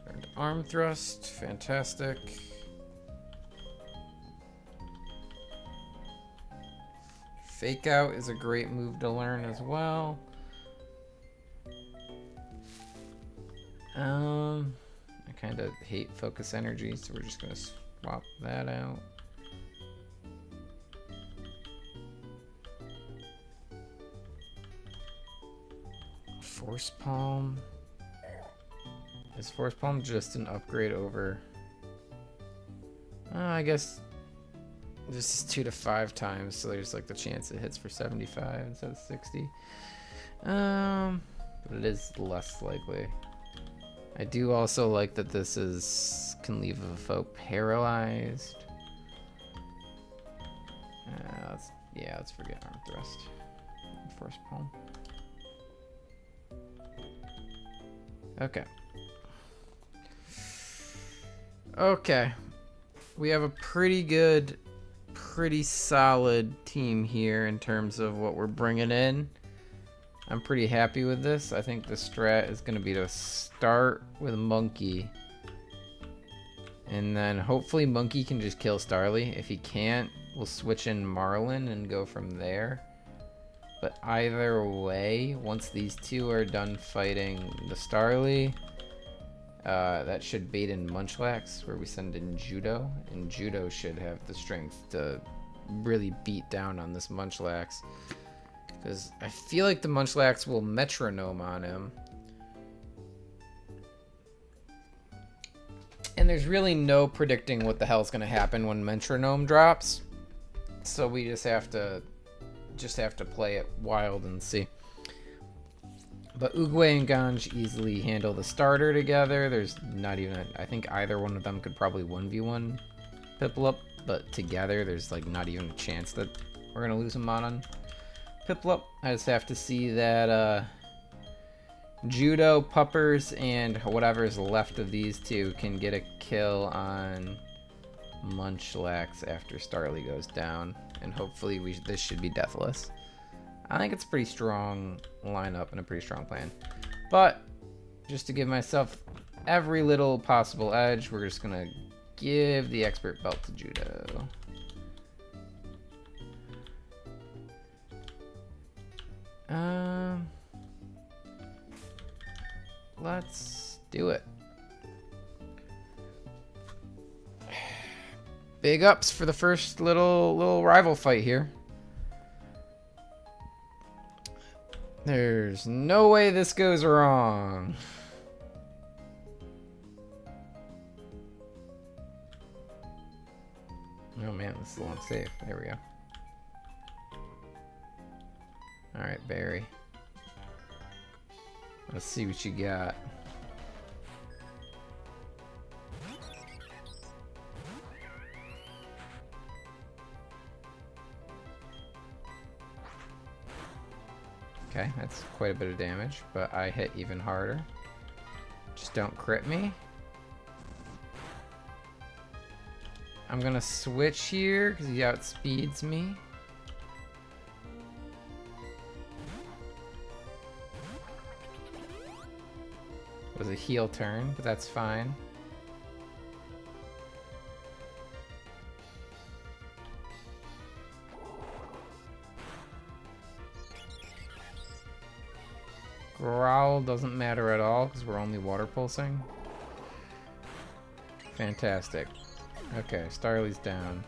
A: Earned arm thrust, fantastic. Fake out is a great move to learn as well. I kind of hate focus energy, so we're just gonna swap that out. Force Palm. Is Force Palm just an upgrade over? I guess this is 2 to 5 times, so there's like the chance it hits for 75 instead of 60. But it is less likely. I do also like that this can leave a foe paralyzed. Let's forget arm thrust. Force palm. Okay. Okay. We have a pretty good, pretty solid team here in terms of what we're bringing in. I'm pretty happy with this. I think the strat is going to be to start with Monkey. And then hopefully Monkey can just kill Starly. If he can't, we'll switch in Marlin and go from there. But either way, once these two are done fighting the Starly, that should bait in Munchlax, where we send in Judo. And Judo should have the strength to really beat down on this Munchlax. Because I feel like the Munchlax will metronome on him. And there's really no predicting what the hell's going to happen when metronome drops. So we just have to play it wild and see. But Uguay and Ganj easily handle the starter together. There's not even I think either one of them could probably 1v1 Piplup but together there's like not even a chance that we're gonna lose them on Piplup. I just have to see that Judo, Puppers, and whatever's left of these two can get a kill on Munchlax after Starly goes down, and hopefully this should be deathless. I think it's a pretty strong lineup and a pretty strong plan, but just to give myself every little possible edge, we're just gonna give the expert belt to Judo. Let's do it. Big ups for the first little rival fight here. There's no way this goes wrong. Oh man, this is a long save. There we go. Alright, Barry. Let's see what you got. Okay, that's quite a bit of damage, but I hit even harder. Just don't crit me. I'm gonna switch here because he outspeeds me. It was a heel turn, but that's fine. Growl doesn't matter at all because we're only water pulsing. Fantastic. Okay, Starly's down.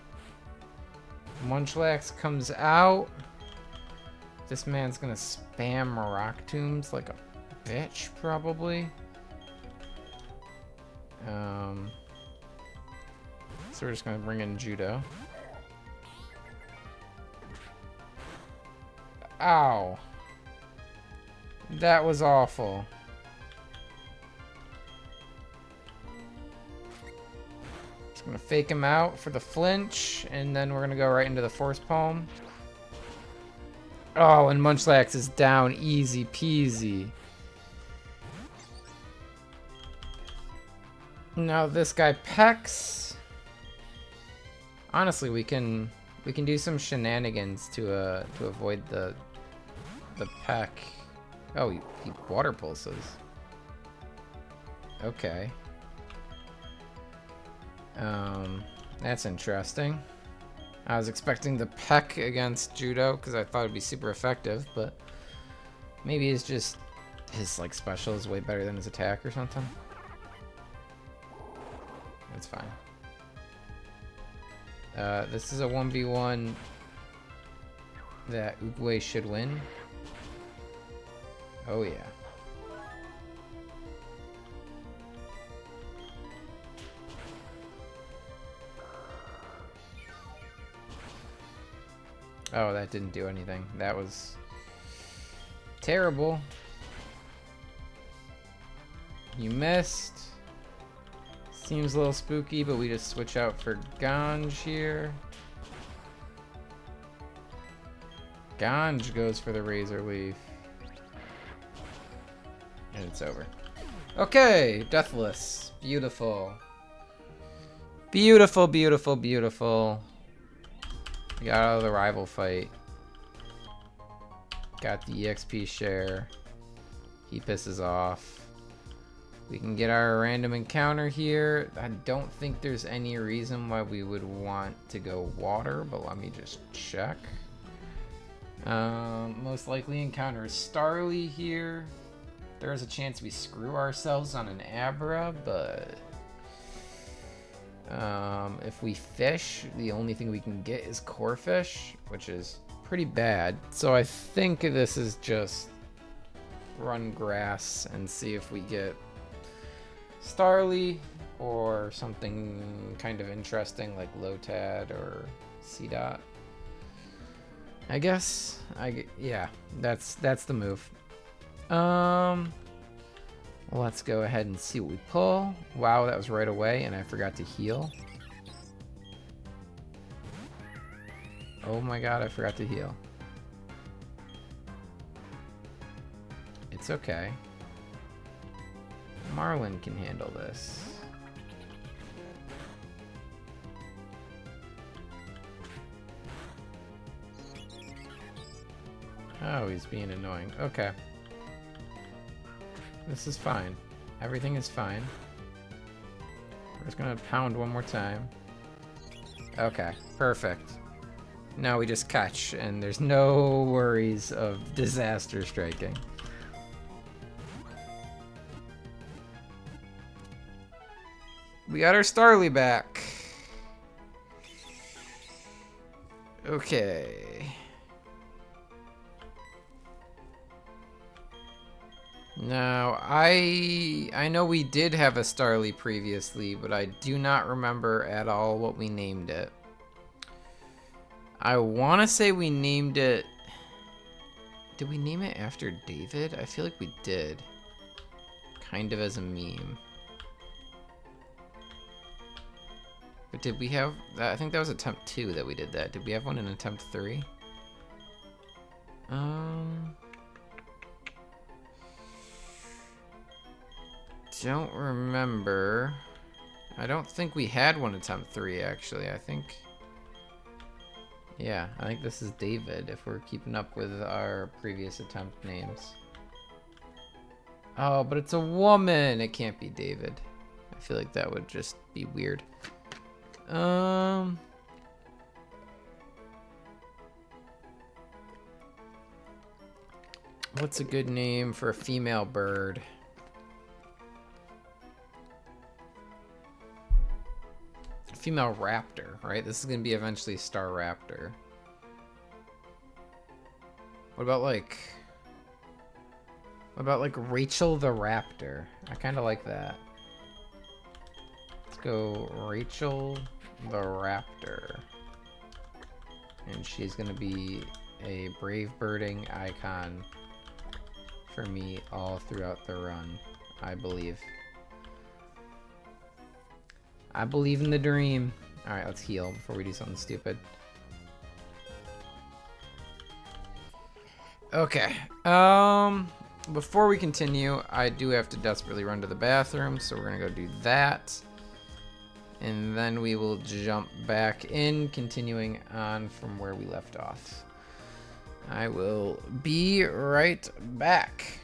A: Munchlax comes out. This man's gonna spam Rock Tombs like a bitch, probably. So we're just gonna bring in Judo. Ow. That was awful. Just gonna fake him out for the flinch, and then we're gonna go right into the Force Palm. Oh, and Munchlax is down, easy peasy. Now this guy pecks. Honestly, we can do some shenanigans to avoid the peck. Oh, he water pulses. Okay. That's interesting. I was expecting the peck against Judo because I thought it'd be super effective, but maybe it's just his like special is way better than his attack or something. It's fine. This is a 1v1 that Uguay should win. Oh yeah. Oh, that didn't do anything. That was terrible. You missed. Seems a little spooky, but we just switch out for Ganj here. Ganj goes for the Razor Leaf. And it's over. Okay, Deathless. Beautiful. Beautiful, beautiful, beautiful. We got out of the rival fight. Got the EXP share. He pisses off. We can get our random encounter here. I don't think there's any reason why we would want to go water, but let me just check. Most likely encounter Starly here. There's a chance we screw ourselves on an Abra, but if we fish, the only thing we can get is Corphish, which is pretty bad. So I think this is just run grass and see if we get Starly or something kind of interesting like Lotad or C-Dot. I guess yeah, that's the move. Let's go ahead and see what we pull. Wow, that was right away and I forgot to heal. Oh my god, I forgot to heal. It's okay. Marlin can handle this. Oh, he's being annoying. Okay. This is fine. Everything is fine. We're just gonna pound one more time. Okay, perfect. Now we just catch, and there's no worries of disaster striking. We got our Starly back. Okay. Now, I know we did have a Starly previously, but I do not remember at all what we named it. I want to say we named it... Did we name it after David? I feel like we did. Kind of as a meme. But did we have... I think that was attempt 2 that we did that. Did we have one in attempt 3? Don't remember. I don't think we had one attempt 3, actually. I think... Yeah, I think this is David, if we're keeping up with our previous attempt names. Oh, but it's a woman! It can't be David. I feel like that would just be weird. What's a good name for a female bird? Female raptor, right? This is gonna be eventually Star Raptor. What about like Rachel the Raptor? I kind of like that. Let's go Rachel the Raptor. And she's gonna be a brave birding icon for me all throughout the run, I believe. I believe in the dream. Alright, let's heal before we do something stupid. Okay. Before we continue, I do have to desperately run to the bathroom, so we're gonna go do that. And then we will jump back in, continuing on from where we left off. I will be right back.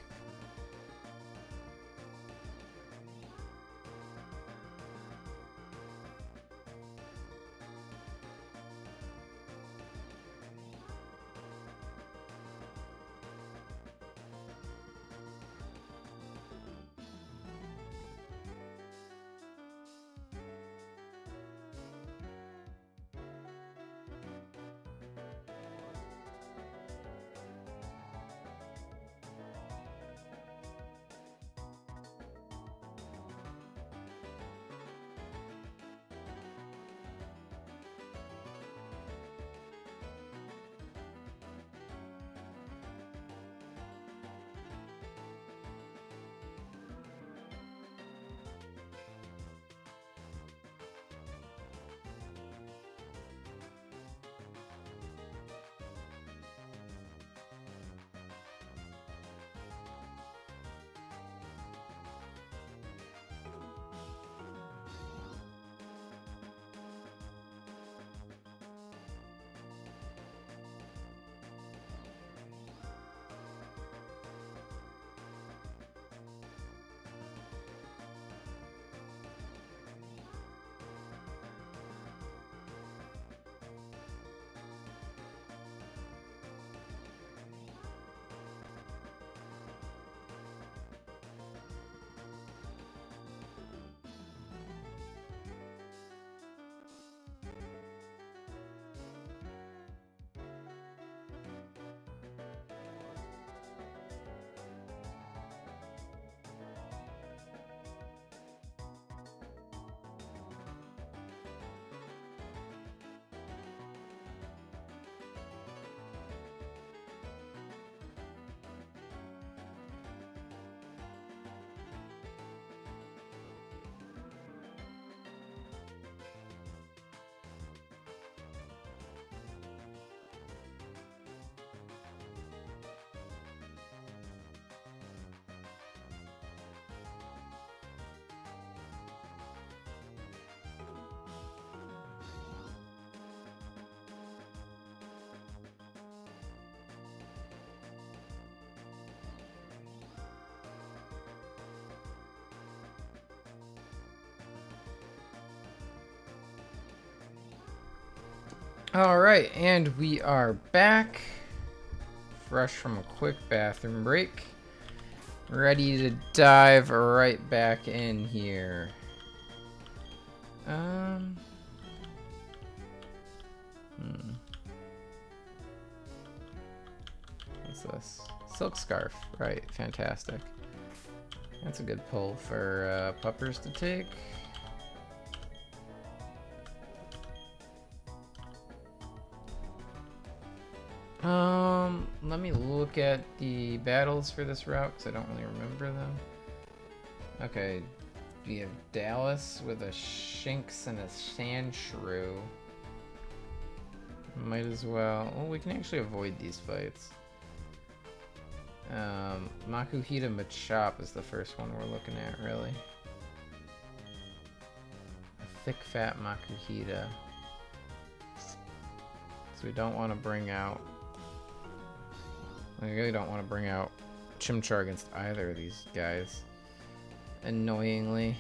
A: Alright, and we are back. Fresh from a quick bathroom break. Ready to dive right back in here. What's this? Silk scarf. Right, fantastic. That's a good pull for puppers to take. Let me look at the battles for this route because I don't really remember them. Okay, we have Dallas with a Shinx and a Sandshrew. Might as well. Well, we can actually avoid these fights. Makuhita Machop is the first one we're looking at, really. A thick, fat Makuhita. So we don't want to bring out... I really don't want to bring out Chimchar against either of these guys. Annoyingly.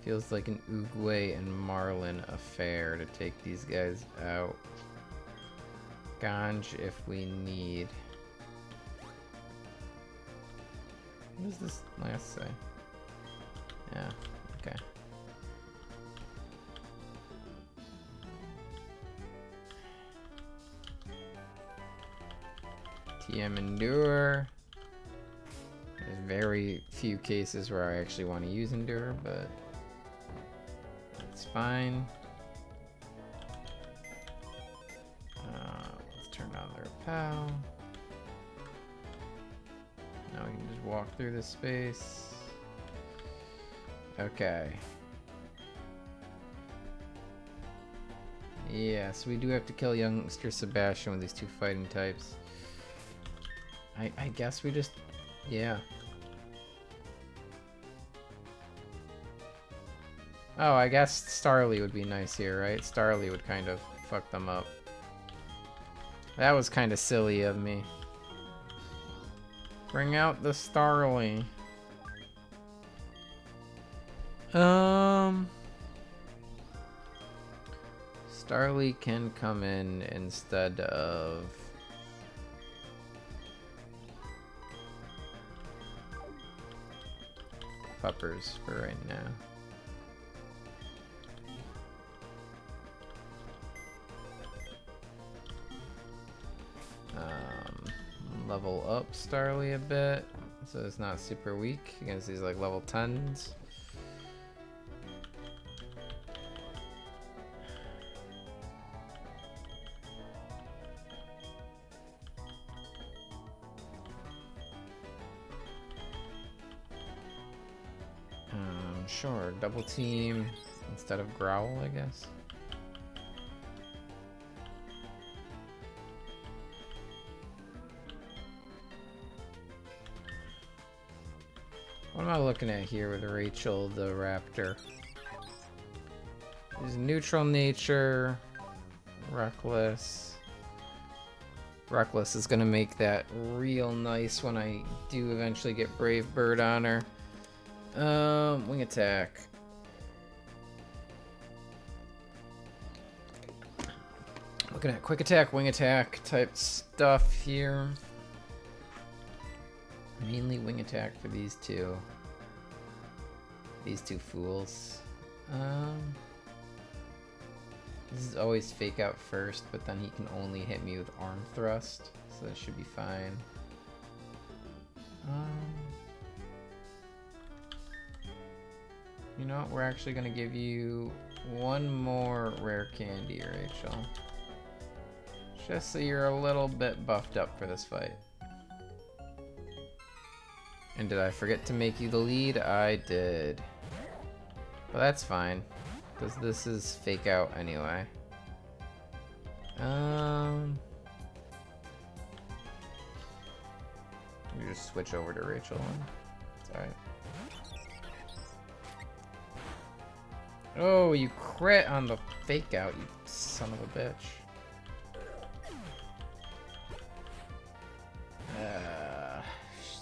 A: Feels like an Oogway and Marlin affair to take these guys out. Ganj if we need. What does this last say? Yeah, okay. TM Endure. There's very few cases where I actually want to use Endure, but it's fine. Let's turn on the repel. Now we can just walk through this space. Okay. Yeah, so we do have to kill youngster Sebastian with these two fighting types. I guess we just... yeah. Oh, I guess Starly would be nice here, right? Starly would kind of fuck them up. That was kind of silly of me. Bring out the Starly. Starly can come in instead of... Puppers for right now. Level up Starly a bit, so it's not super weak against these like level 10s. Sure, double team instead of growl, I guess. What am I looking at here with Rachel the Raptor? There's neutral nature, reckless. Reckless is gonna make that real nice when I do eventually get Brave Bird on her. Wing attack. Looking at quick attack, wing attack type stuff here. Mainly wing attack for these two. These two fools. This is always fake out first, but then he can only hit me with arm thrust, so that should be fine. You know what? We're actually gonna give you one more rare candy, Rachel. Just so you're a little bit buffed up for this fight. And did I forget to make you the lead? I did. But that's fine, because this is fake out anyway. You just switch over to Rachel. It's alright. Oh, you crit on the fake out, you son of a bitch.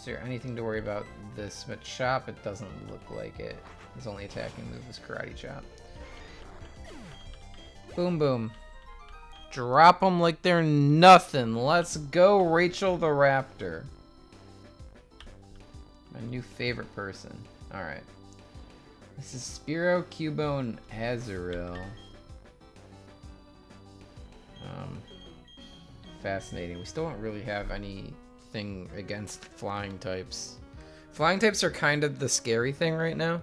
A: there anything to worry about this Machop? It doesn't look like it. His only attacking move is Karate Chop. Boom, boom. Drop them like they're nothing. Let's go, Rachel the Raptor. My new favorite person. Alright. This is Spearow, Cubone, Azurill. Fascinating. We still don't really have anything against flying types. Flying types are kind of the scary thing right now.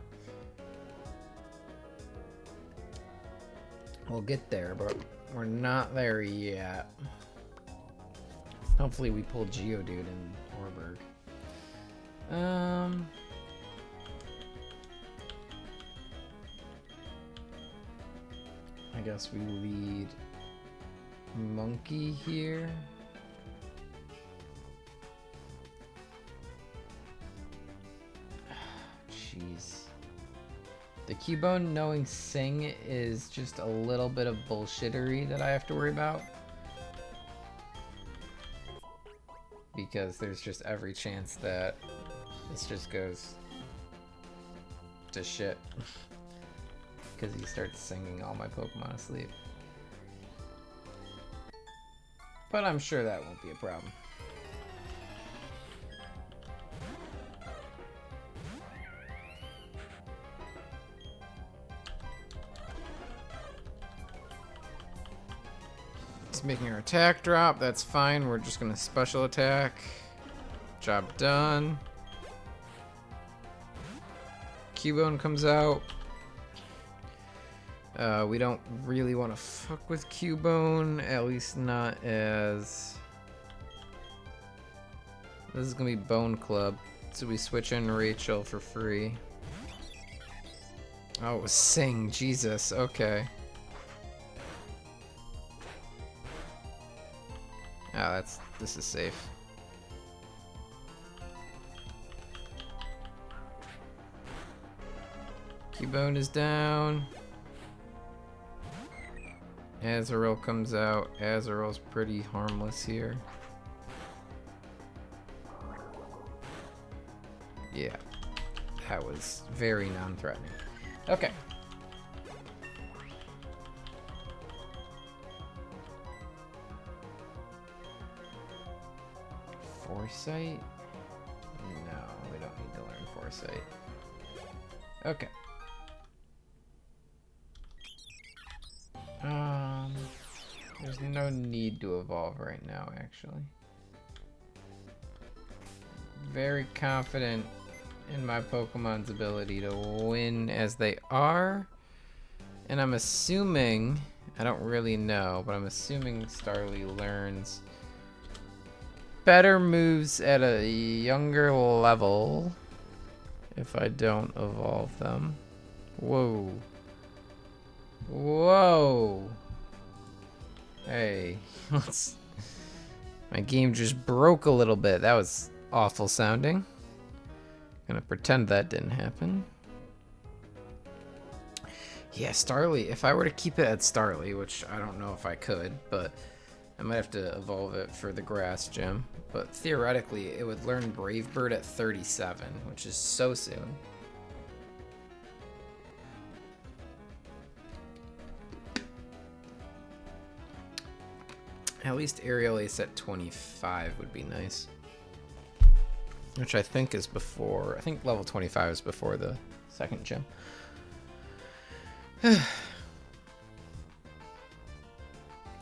A: We'll get there, but we're not there yet. Hopefully we pull Geodude and Orberg. I guess we lead Monkey here. Jeez. The Cubone knowing Sing is just a little bit of bullshittery that I have to worry about. Because there's just every chance that this just goes to shit. Because he starts singing all my Pokemon asleep. But I'm sure that won't be a problem. It's making our attack drop. That's fine. We're just gonna special attack. Job done. Cubone comes out. We don't really want to fuck with Cubone, at least not as... This is gonna be Bone Club, so we switch in Rachel for free. Oh, it was Sing, Jesus, okay. Ah, this is safe. Cubone is down. Azurill comes out. Azurill's pretty harmless here. Yeah, that was very non-threatening. Okay. Foresight? No, we don't need to learn Foresight. Okay. There's no need to evolve right now, actually. Very confident in my Pokemon's ability to win as they are. And I'm assuming, I don't really know, but I'm assuming Starly learns better moves at a younger level if I don't evolve them. Whoa. Whoa. Hey, my game just broke a little bit. That was awful sounding. Gonna pretend that didn't happen. Yeah, Starly, if I were to keep it at Starly, which I don't know if I could, but I might have to evolve it for the grass gym. But theoretically, it would learn Brave Bird at 37, which is so soon. At least Aerial Ace at 25 would be nice. Which I think is before... I think level 25 is before the second gym. I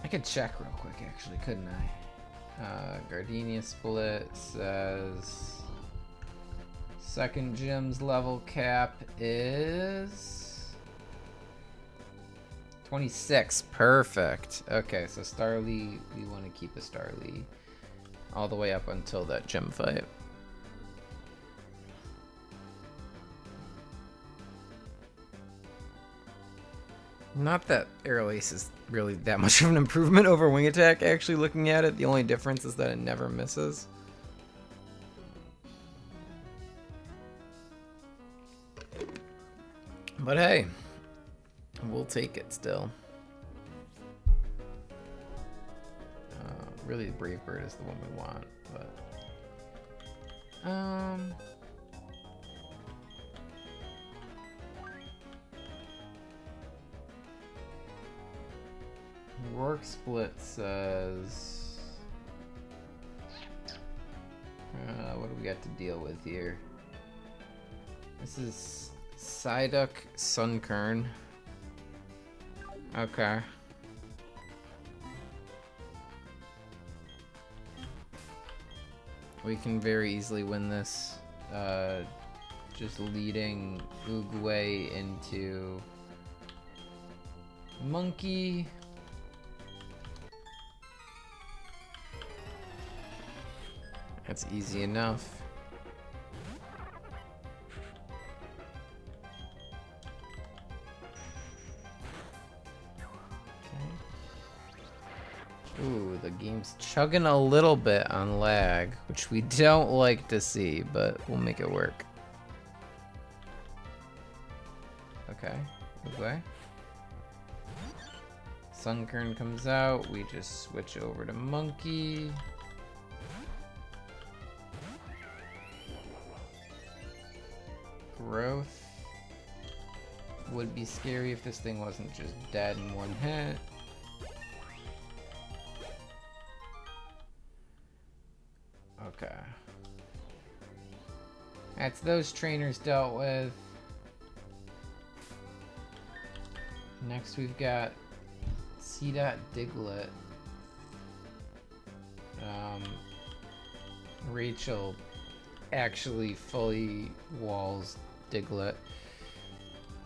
A: could check real quick, actually, couldn't I? Gardenia Split says... Second gym's level cap is... 26, perfect. Okay, so Starly, we want to keep a Starly all the way up until that gym fight. Not that Aerial Ace is really that much of an improvement over Wing Attack, actually, looking at it. The only difference is that it never misses. But hey, we'll take it still. Really, Brave Bird is the one we want, but Work split says... what do we got to deal with here? This is Psyduck Sunkern. Okay. We can very easily win this. Just leading Uguay into Monkey. That's easy enough. Ooh, the game's chugging a little bit on lag, which we don't like to see, but we'll make it work. Okay, Uguay. Sunkern comes out, we just switch over to Monkey. Growth. Would be scary if this thing wasn't just dead in one hit. Okay. That's those trainers dealt with. Next we've got C.Diglett. Rachel actually fully walls Diglett.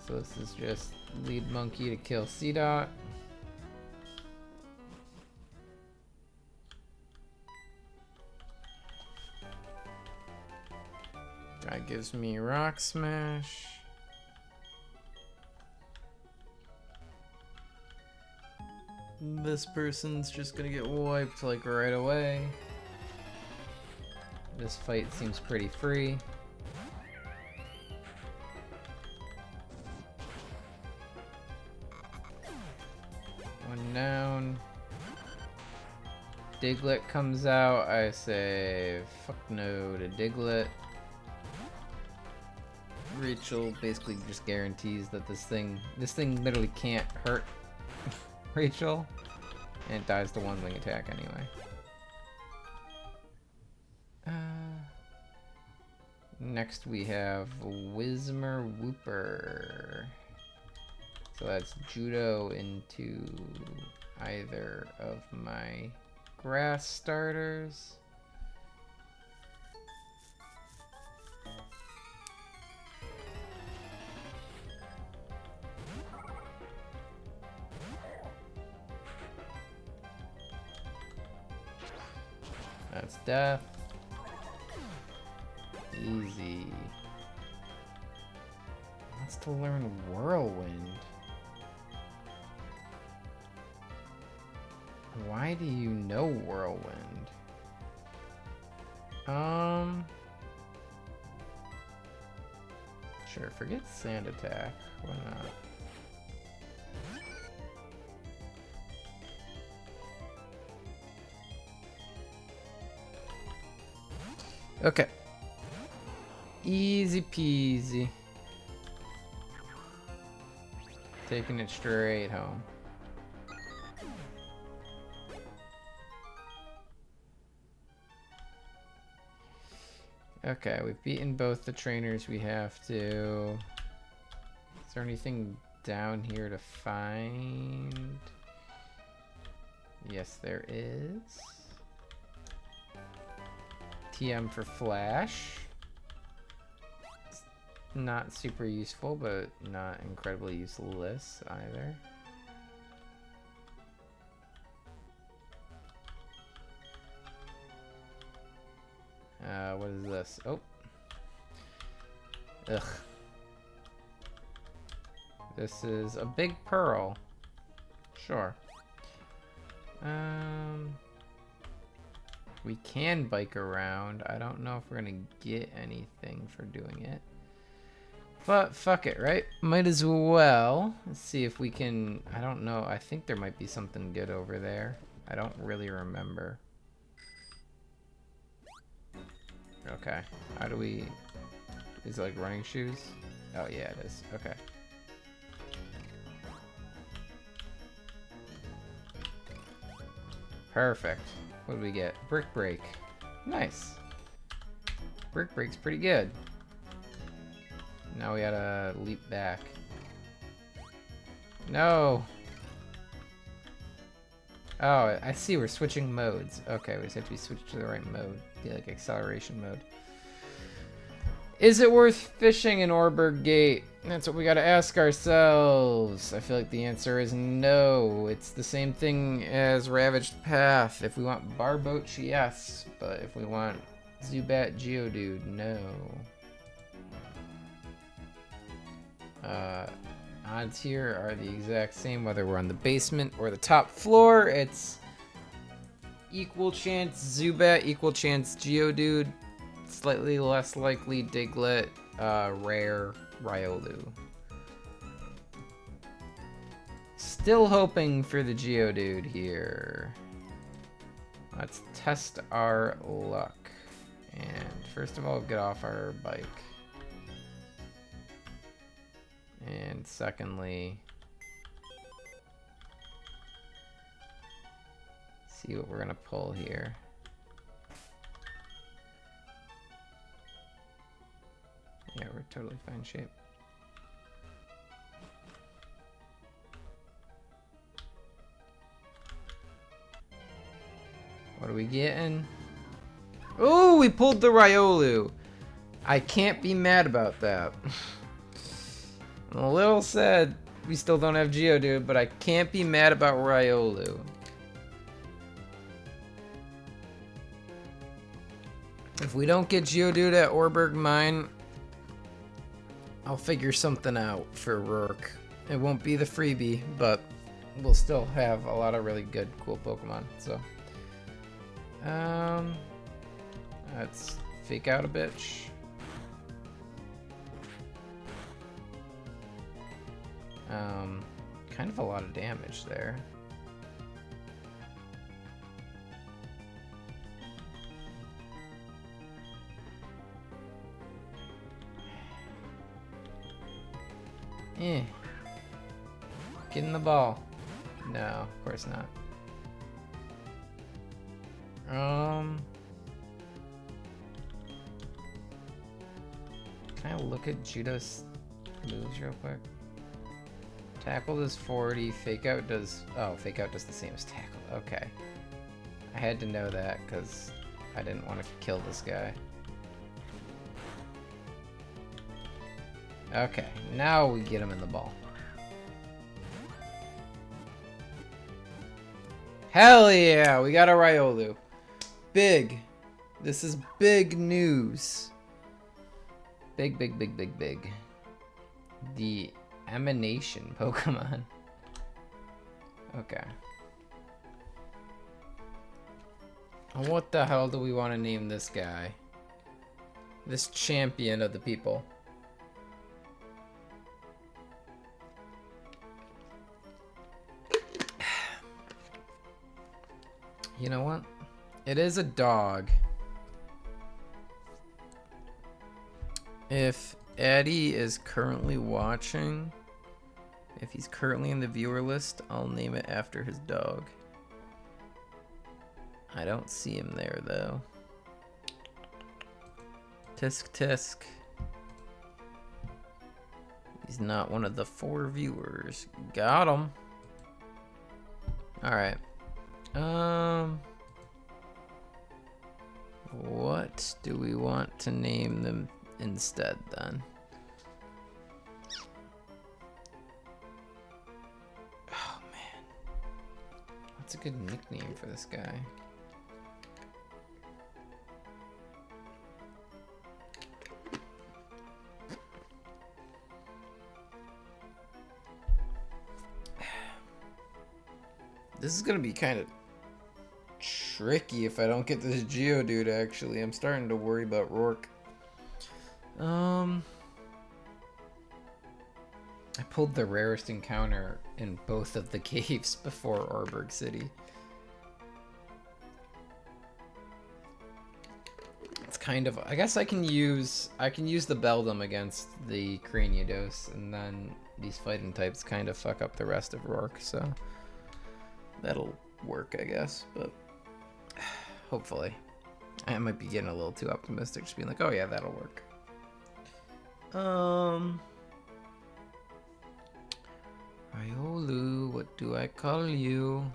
A: So this is just lead Monkey to kill C.Dot. Guy gives me Rock Smash. This person's just gonna get wiped like right away. This fight seems pretty free. One down. Diglett comes out. I say fuck no to Diglett. Rachel basically just guarantees that this thing literally can't hurt Rachel, and it dies to one wing attack anyway. Next we have Whismer Whooper. So that's Judo into either of my grass starters. That's death. Easy. Wants to learn Whirlwind. Why do you know Whirlwind? Sure, forget Sand Attack. Why not? Okay. Easy peasy. Taking it straight home. Okay, we've beaten both the trainers we have to. Is there anything down here to find? Yes, there is. TM for Flash. It's not super useful, but not incredibly useless either. What is this? Oh. Ugh. This is a big pearl. Sure. We can bike around. I don't know if we're gonna get anything for doing it. But fuck it, right? Might as well. Let's see if we can... I don't know. I think there might be something good over there. I don't really remember. Okay. How do we... Is it like running shoes? Oh, yeah, it is. Okay. Perfect. What do we get? Brick Break. Nice. Brick Break's pretty good. Now we gotta leap back. No! Oh, I see, we're switching modes. Okay, we just have to be switched to the right mode. Be like acceleration mode. Is it worth fishing in Orberg Gate? That's what we gotta ask ourselves. I feel like the answer is no. It's the same thing as Ravaged Path. If we want Barboach, yes. But if we want Zubat Geodude, no. Odds here are the exact same whether we're on the basement or the top floor. It's equal chance Zubat, equal chance Geodude, slightly less likely Diglett, rare Riolu. Still hoping for the Geodude here. Let's test our luck. And first of all, get off our bike. And secondly, see what we're gonna pull here. Yeah, we're totally fine shape. What are we getting? Oh, we pulled the Riolu. I can't be mad about that. I'm a little sad we still don't have Geodude, but I can't be mad about Riolu. If we don't get Geodude at Orberg Mine, I'll figure something out for Rourke. It won't be the freebie, but we'll still have a lot of really good, cool Pokemon. So, let's fake out a bitch. Kind of a lot of damage there. Get in the ball. No, of course not. Can I look at Judo's moves real quick? Tackle does 40, Fake Out does... Oh, Fake Out does the same as Tackle. Okay. I had to know that because I didn't want to kill this guy. Okay, now we get him in the ball. Hell yeah, we got a Riolu. Big. This is big news. Big, big, big, big, big. The Emanation Pokemon. Okay. What the hell do we want to name this guy? This champion of the people. You know what? It is a dog. If Eddie is currently watching, if he's currently in the viewer list, I'll name it after his dog. I don't see him there though. Tisk tisk. He's not one of the 4 viewers. Got him. Alright. What do we want to name them instead then? Oh man. What's a good nickname for this guy? This is gonna be kind of tricky if I don't get this Geodude, actually. I'm starting to worry about Rourke. I pulled the rarest encounter in both of the caves before Orberg City. It's kind of... I guess I can use the Beldum against the Cranidos, and then these fighting types kind of fuck up the rest of Rourke, so that'll work, I guess, but hopefully. I might be getting a little too optimistic, just being like, oh yeah, that'll work. Iolu, what do I call you?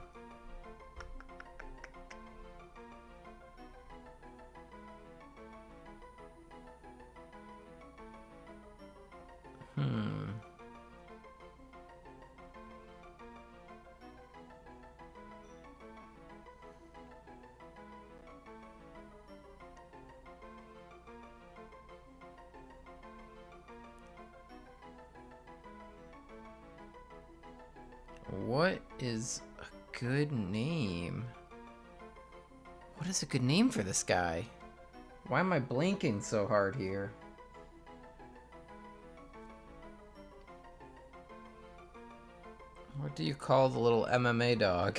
A: What is a good name? What is a good name for this guy? Why am I blinking so hard here? What do you call the little MMA dog?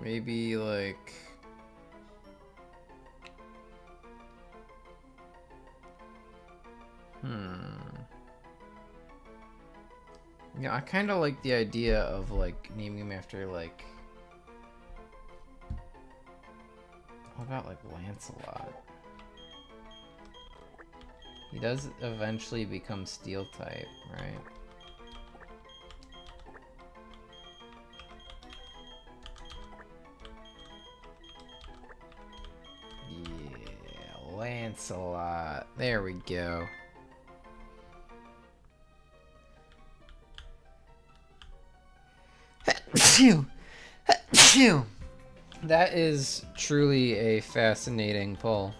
A: Maybe like... Yeah, I kind of like the idea of like naming him after like... How about like Lancelot? He does eventually become Steel type, right? Yeah, Lancelot. There we go. That is truly a fascinating pull.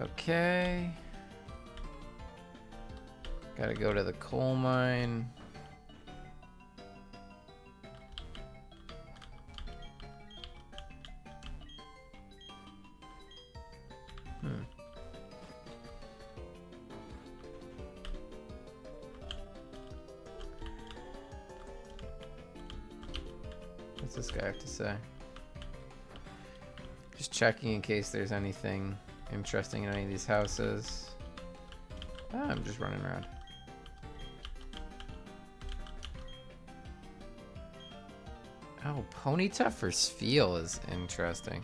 A: Okay. Gotta go to the coal mine. What's this guy have to say? Just checking in case there's anything interesting in any of these houses. Ah, I'm just running around. Oh, Ponyta for Sfeel is interesting.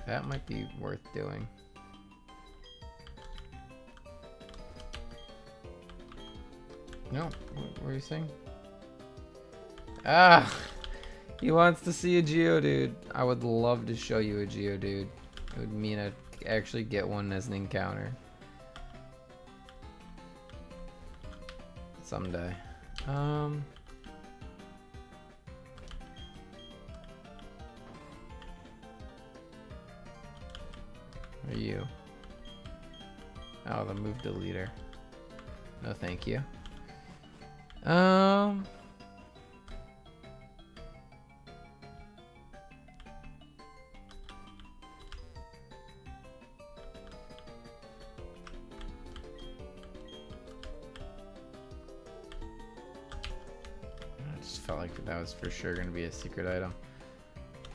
A: That might be worth doing. No, what were you saying? Ah! He wants to see a Geodude. I would love to show you a Geodude. It would mean I'd actually get one as an encounter. Someday. Are you? Oh, the move deleter. No, thank you. I just felt like that was for sure going to be a secret item.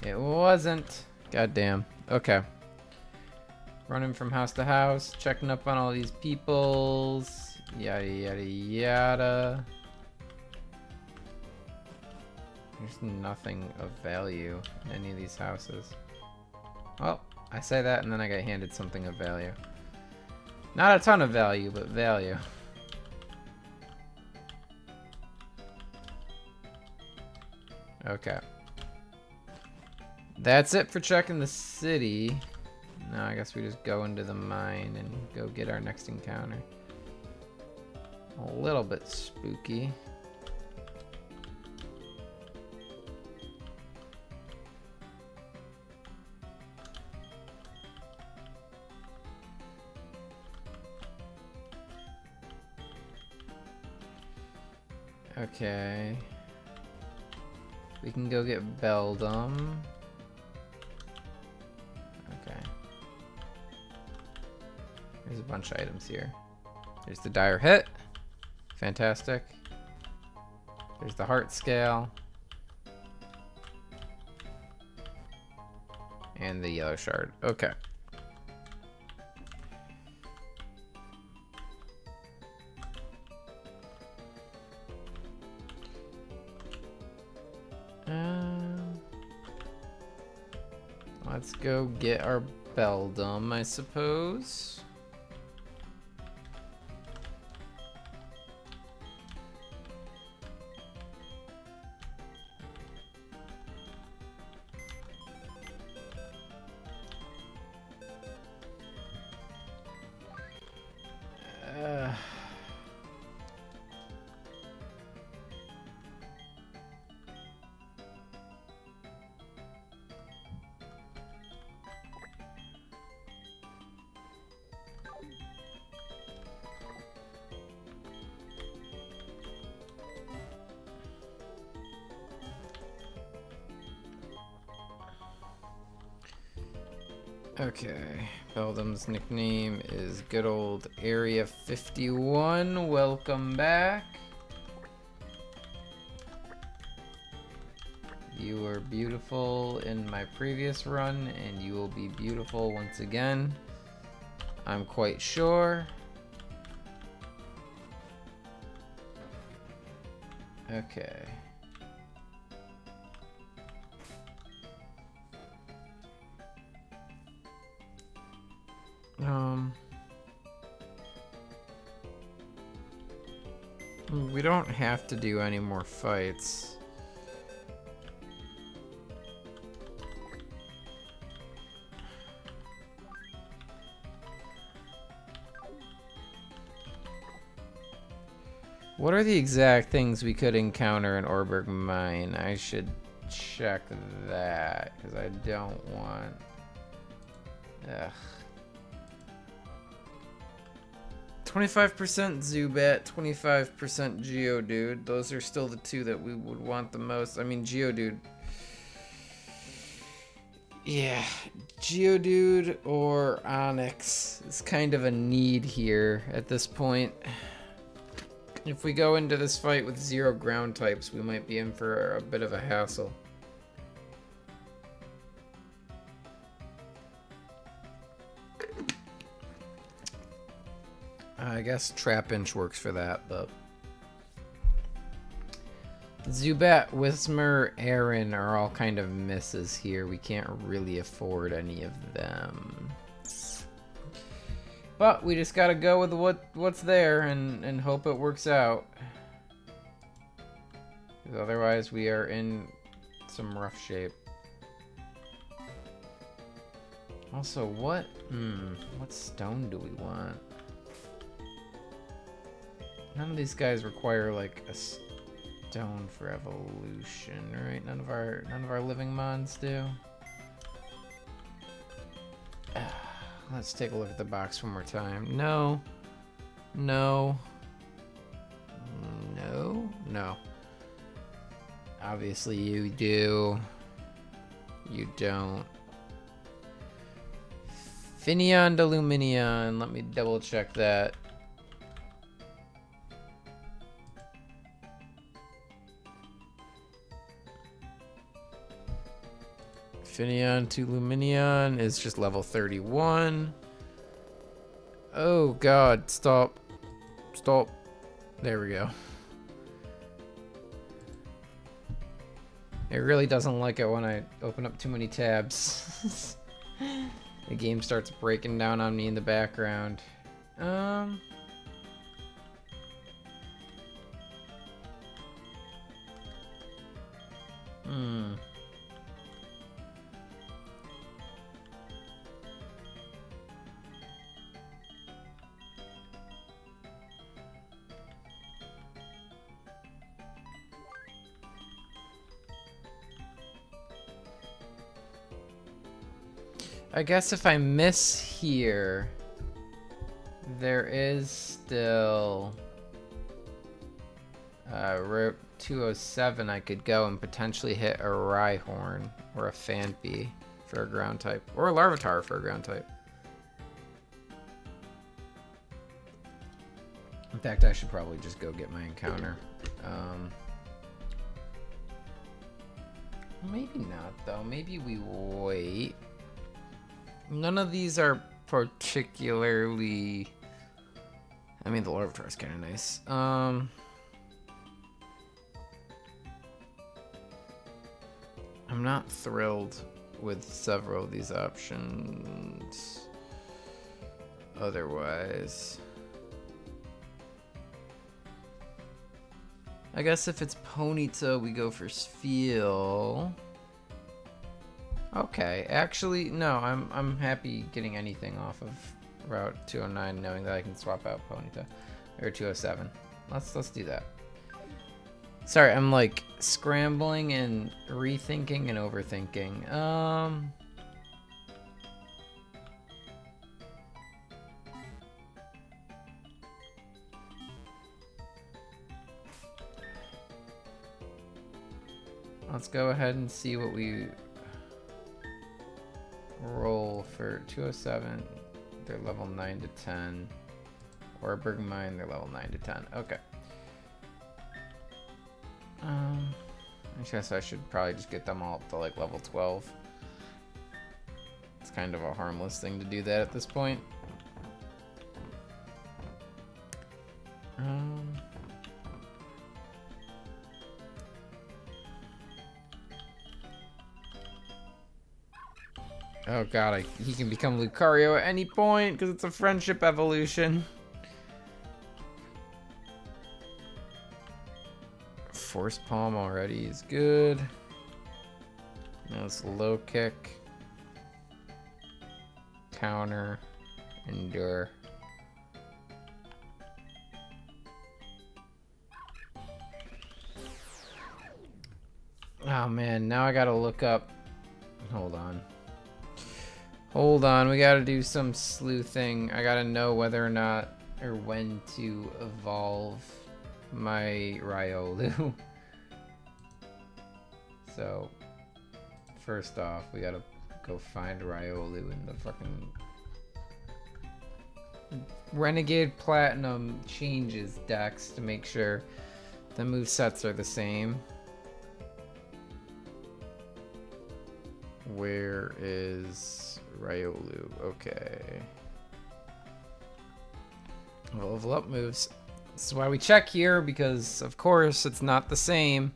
A: It wasn't. Goddamn. Okay. Running from house to house, checking up on all these peoples, yada yada yada. There's nothing of value in any of these houses. Well, I say that and then I get handed something of value. Not a ton of value, but value. Okay. that's it for checking the city. Now I guess we just go into the mine and go get our next encounter. A little bit spooky. Okay. We can go get Beldum. Okay. There's a bunch of items here. There's the dire hit. Fantastic. There's the heart scale. And the yellow shard. Okay. Let's go get our Beldum, I suppose. Okay, Beldum's nickname is good old Area 51. Welcome back. You were beautiful in my previous run, and you will be beautiful once again. I'm quite sure. Okay. We don't have to do any more fights. What are the exact things we could encounter in Orberg Mine? I should check that, because I don't want... Ugh. 25% Zubat, 25% Geodude. Those are still the two that we would want the most. I mean, Geodude. Yeah, Geodude or Onyx is kind of a need here at this point. If we go into this fight with 0 ground types, we might be in for a bit of a hassle. I guess Trapinch works for that, but... Zubat, Whismur, Aaron are all kind of misses here. We can't really afford any of them. But we just gotta go with what's there and hope it works out. Because otherwise we are in some rough shape. Also, what stone do we want? None of these guys require like a stone for evolution, right? None of our living mons do. Let's take a look at the box one more time. No. No. No. No. Obviously you do. You don't. Finneon to Luminion. Let me double check that. Finneon to Luminion is just level 31. Oh god, stop. Stop. There we go. It really doesn't like it when I open up too many tabs. The game starts breaking down on me in the background. I guess if I miss here, there is still Route 207 I could go and potentially hit a Rhyhorn or a Phanpy for a ground type, or a Larvitar for a ground type. In fact, I should probably just go get my encounter. Maybe not, though. Maybe we wait. None of these are particularly... I mean, the Larvitar is kind of nice. I'm not thrilled with several of these options otherwise. I guess if it's Ponyta, we go for Spheal. Okay, actually, no, I'm happy getting anything off of Route 209, knowing that I can swap out Ponyta, or 207. Let's do that. Sorry, I'm like scrambling and rethinking and overthinking. Let's go ahead and see what we roll for 207. They're level 9 to 10. Or Bergmine, they're level 9 to 10. Okay. I guess I should probably just get them all up to like level 12. It's kind of a harmless thing to do that at this point. Oh god, he can become Lucario at any point because it's a friendship evolution. Force Palm already is good. Now it's low kick. Counter. Endure. Oh man, now I gotta look up. Hold on. Hold on, we gotta do some sleuthing. I gotta know whether or not or when to evolve my Riolu. So, first off, we gotta go find Riolu in the fucking Renegade Platinum changes decks to make sure the movesets are the same. Where is Riolu? Okay. Level up moves. This is why we check here, because of course it's not the same.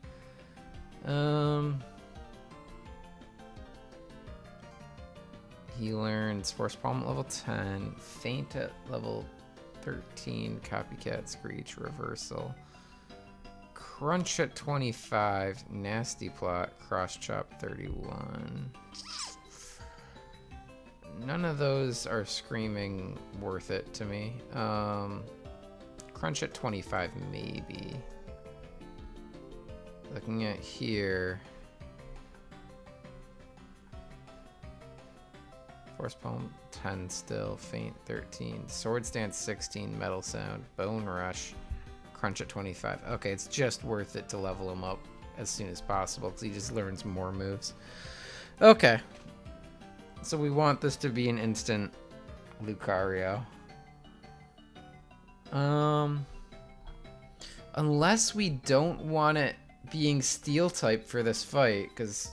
A: He learns Force Palm at level 10, Faint at level 13, Copycat, Screech, Reversal, Crunch at 25, Nasty Plot, Cross Chop 31. None of those are screaming worth it to me. Crunch at 25, maybe. Looking at here. Force Palm 10 still, Faint 13, Swords Dance 16, Metal Sound, Bone Rush, Crunch at 25. Okay, it's just worth it to level him up as soon as possible because he just learns more moves. Okay. So we want this to be an instant Lucario. Unless we don't want it being Steel type for this fight, because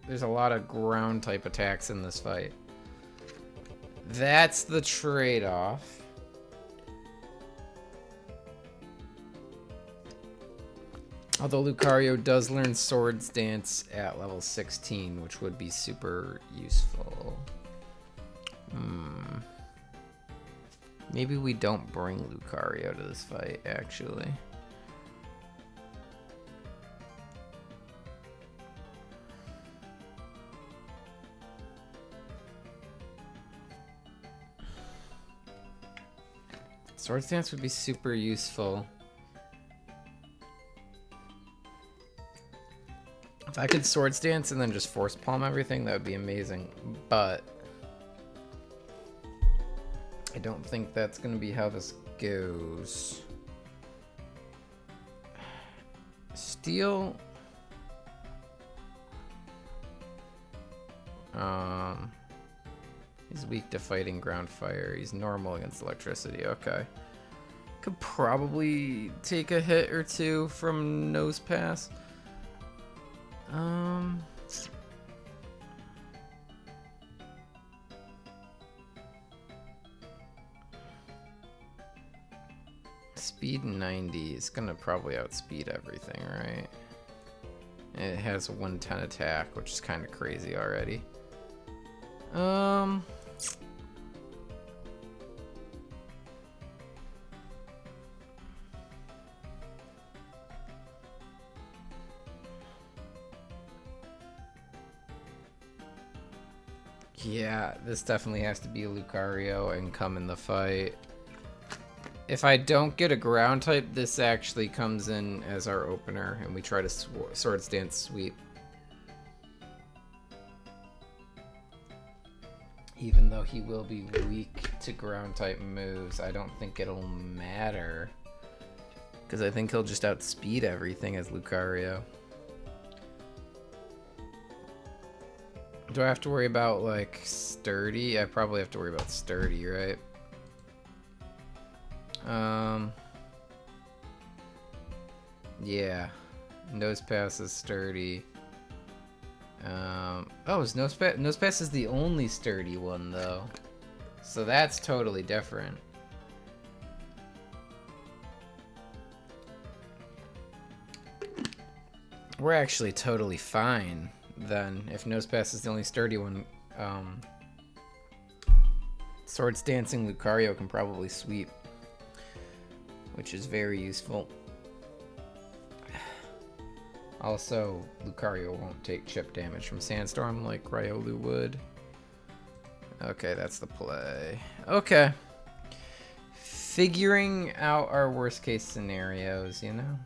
A: there's a lot of ground type attacks in this fight. That's the trade-off. Although Lucario does learn Swords Dance at level 16, which would be super useful. Maybe we don't bring Lucario to this fight, actually. Swords Dance would be super useful. If I could Swords Dance and then just Force Palm everything, that would be amazing. But I don't think that's going to be how this goes. Steel. He's weak to fighting ground fire. He's normal against electricity. Okay. Could probably take a hit or two from Nose Pass. Speed 90 is gonna probably outspeed everything, right? It has a 110 attack, which is kind of crazy already. Yeah, this definitely has to be Lucario and come in the fight. If I don't get a ground type, this actually comes in as our opener, and we try to Swords Dance sweep. Even though he will be weak to ground type moves, I don't think it'll matter. Because I think he'll just outspeed everything as Lucario. Do I have to worry about, like, sturdy? I probably have to worry about sturdy, right? Yeah. Nose Pass is sturdy. Oh, is Nose Pass is the only sturdy one, though. So that's totally different. We're actually totally fine, then, if Nose Pass is the only sturdy one. Swords Dancing Lucario can probably sweep, which is very useful. Also, Lucario won't take chip damage from Sandstorm like Riolu would. Okay, that's the play. Okay. Figuring out our worst case scenarios, you know?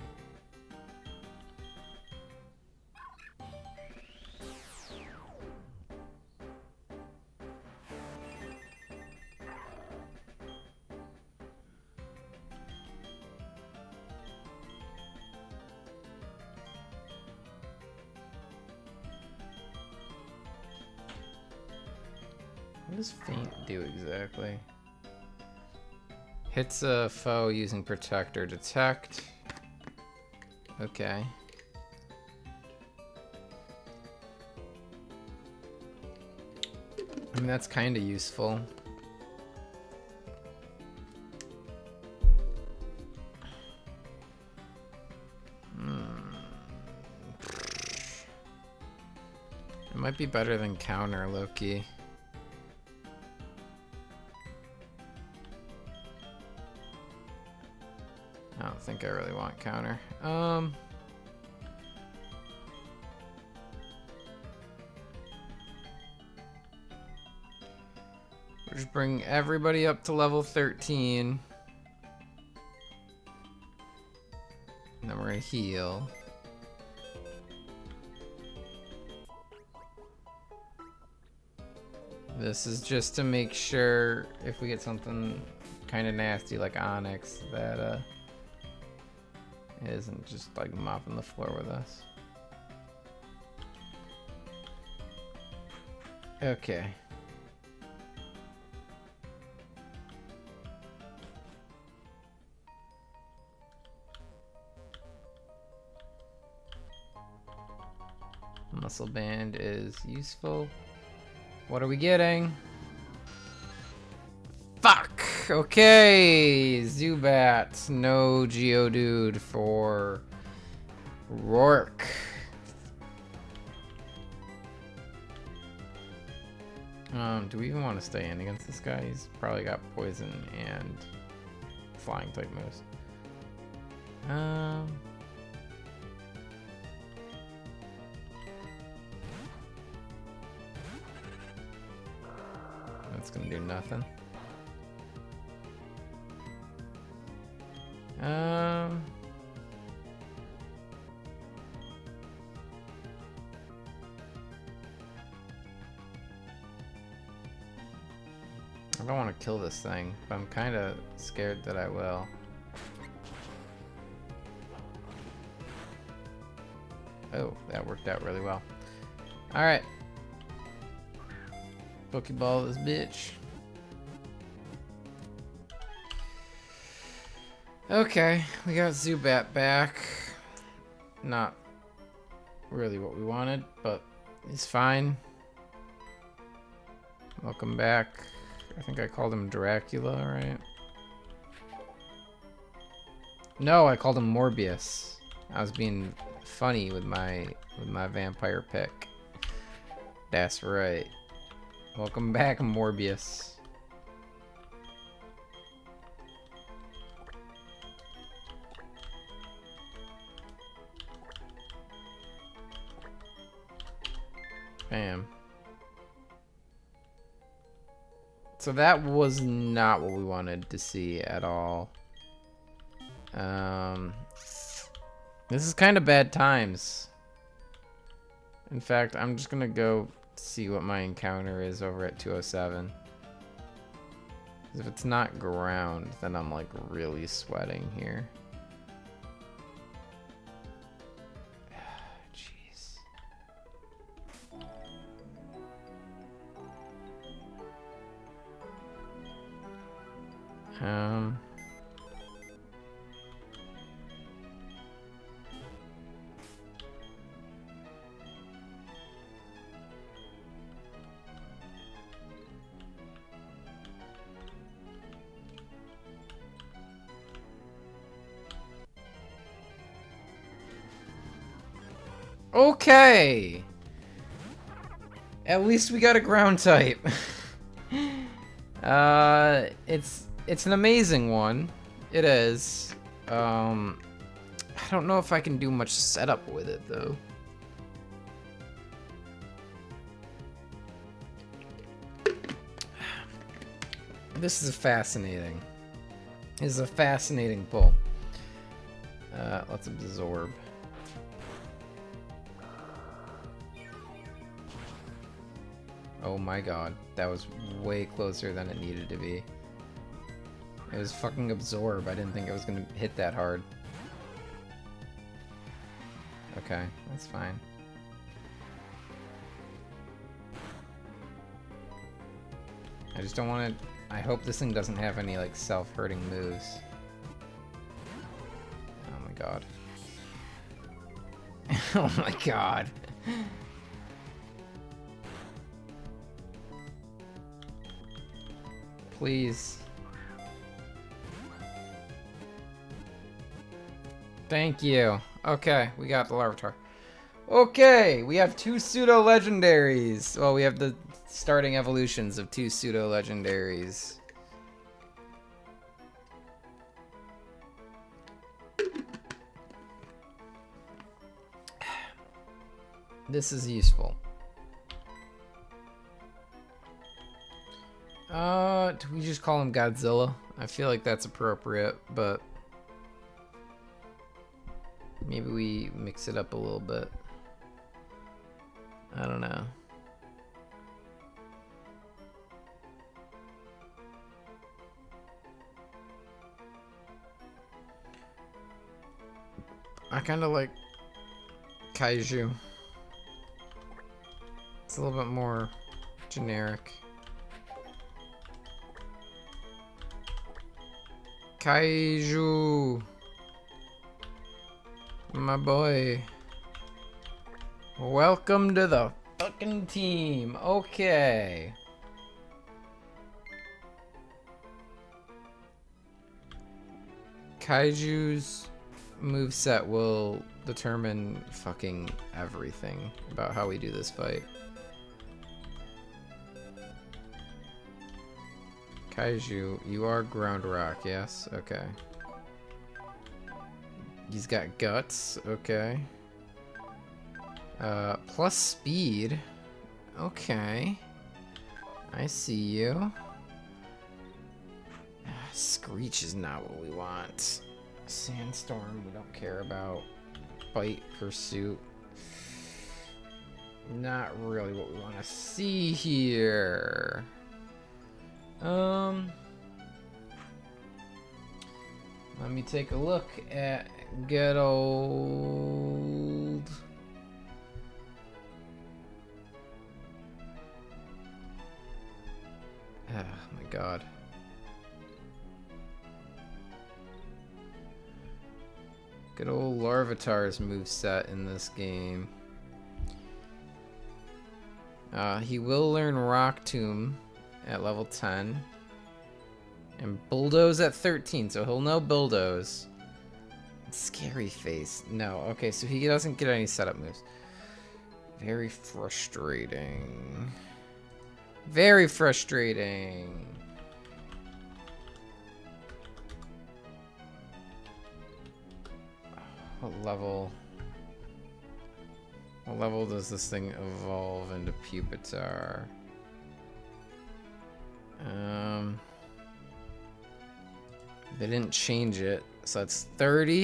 A: What does Feint do exactly? Hits a foe using Protect or Detect. Okay. I mean, that's kind of useful. It might be better than Counter, Loki. I don't think I really want Counter. We'll just bring everybody up to level 13. And then we're gonna heal. This is just to make sure if we get something kind of nasty like Onyx that it isn't just like mopping the floor with us. Okay. Muscle Band is useful. What are we getting? Fuck! Okay! Zubat. No Geodude for Rourke. Do we even want to stay in against this guy? He's probably got poison and flying type moves. That's gonna do nothing. I don't want to kill this thing, but I'm kind of scared that I will. Oh, that worked out really well. Alright. Pokeball this bitch. Okay, we got Zubat back. Not really what we wanted, but he's fine. Welcome back. I think I called him Dracula, right? No, I called him Morbius. I was being funny with my vampire pick. That's right. Welcome back, Morbius. Bam. So that was not what we wanted to see at all. This is kind of bad times. In fact, I'm just gonna go see what my encounter is over at 207. If it's not ground, then I'm like really sweating here. Jeez. Okay. At least we got a ground type. It's an amazing one. It is. I don't know if I can do much setup with it though. This is fascinating. This is a fascinating pull. Let's absorb. Oh my god, that was way closer than it needed to be. It was fucking absorb. I didn't think it was gonna hit that hard. Okay, that's fine. I just don't want to... I hope this thing doesn't have any, like, self-hurting moves. Oh my god. Oh my god. Please. Thank you. Okay, we got the Larvitar. Okay, we have 2 pseudo-legendaries. Well, we have the starting evolutions of 2 pseudo-legendaries. This is useful. Do we just call him Godzilla? I feel like that's appropriate, but maybe we mix it up a little bit. I don't know. I kind of like Kaiju. It's a little bit more generic. Kaiju, my boy. Welcome to the fucking team. Okay. Kaiju's moveset will determine fucking everything about how we do this fight. Kaiju, you are ground rock, yes? Okay. He's got guts, okay. Plus speed. Okay. I see you. Screech is not what we want. Sandstorm, we don't care about. Bite, pursuit. Not really what we want to see here. take a look at good old... Oh my god. Good old Larvitar's moveset in this game. He will learn Rock Tomb at level 10. And Bulldoze at 13, so he'll know Bulldoze. Scary Face. No, okay, so he doesn't get any setup moves. Very frustrating. Very frustrating. What level does this thing evolve into Pupitar? They didn't change it, so that's 30.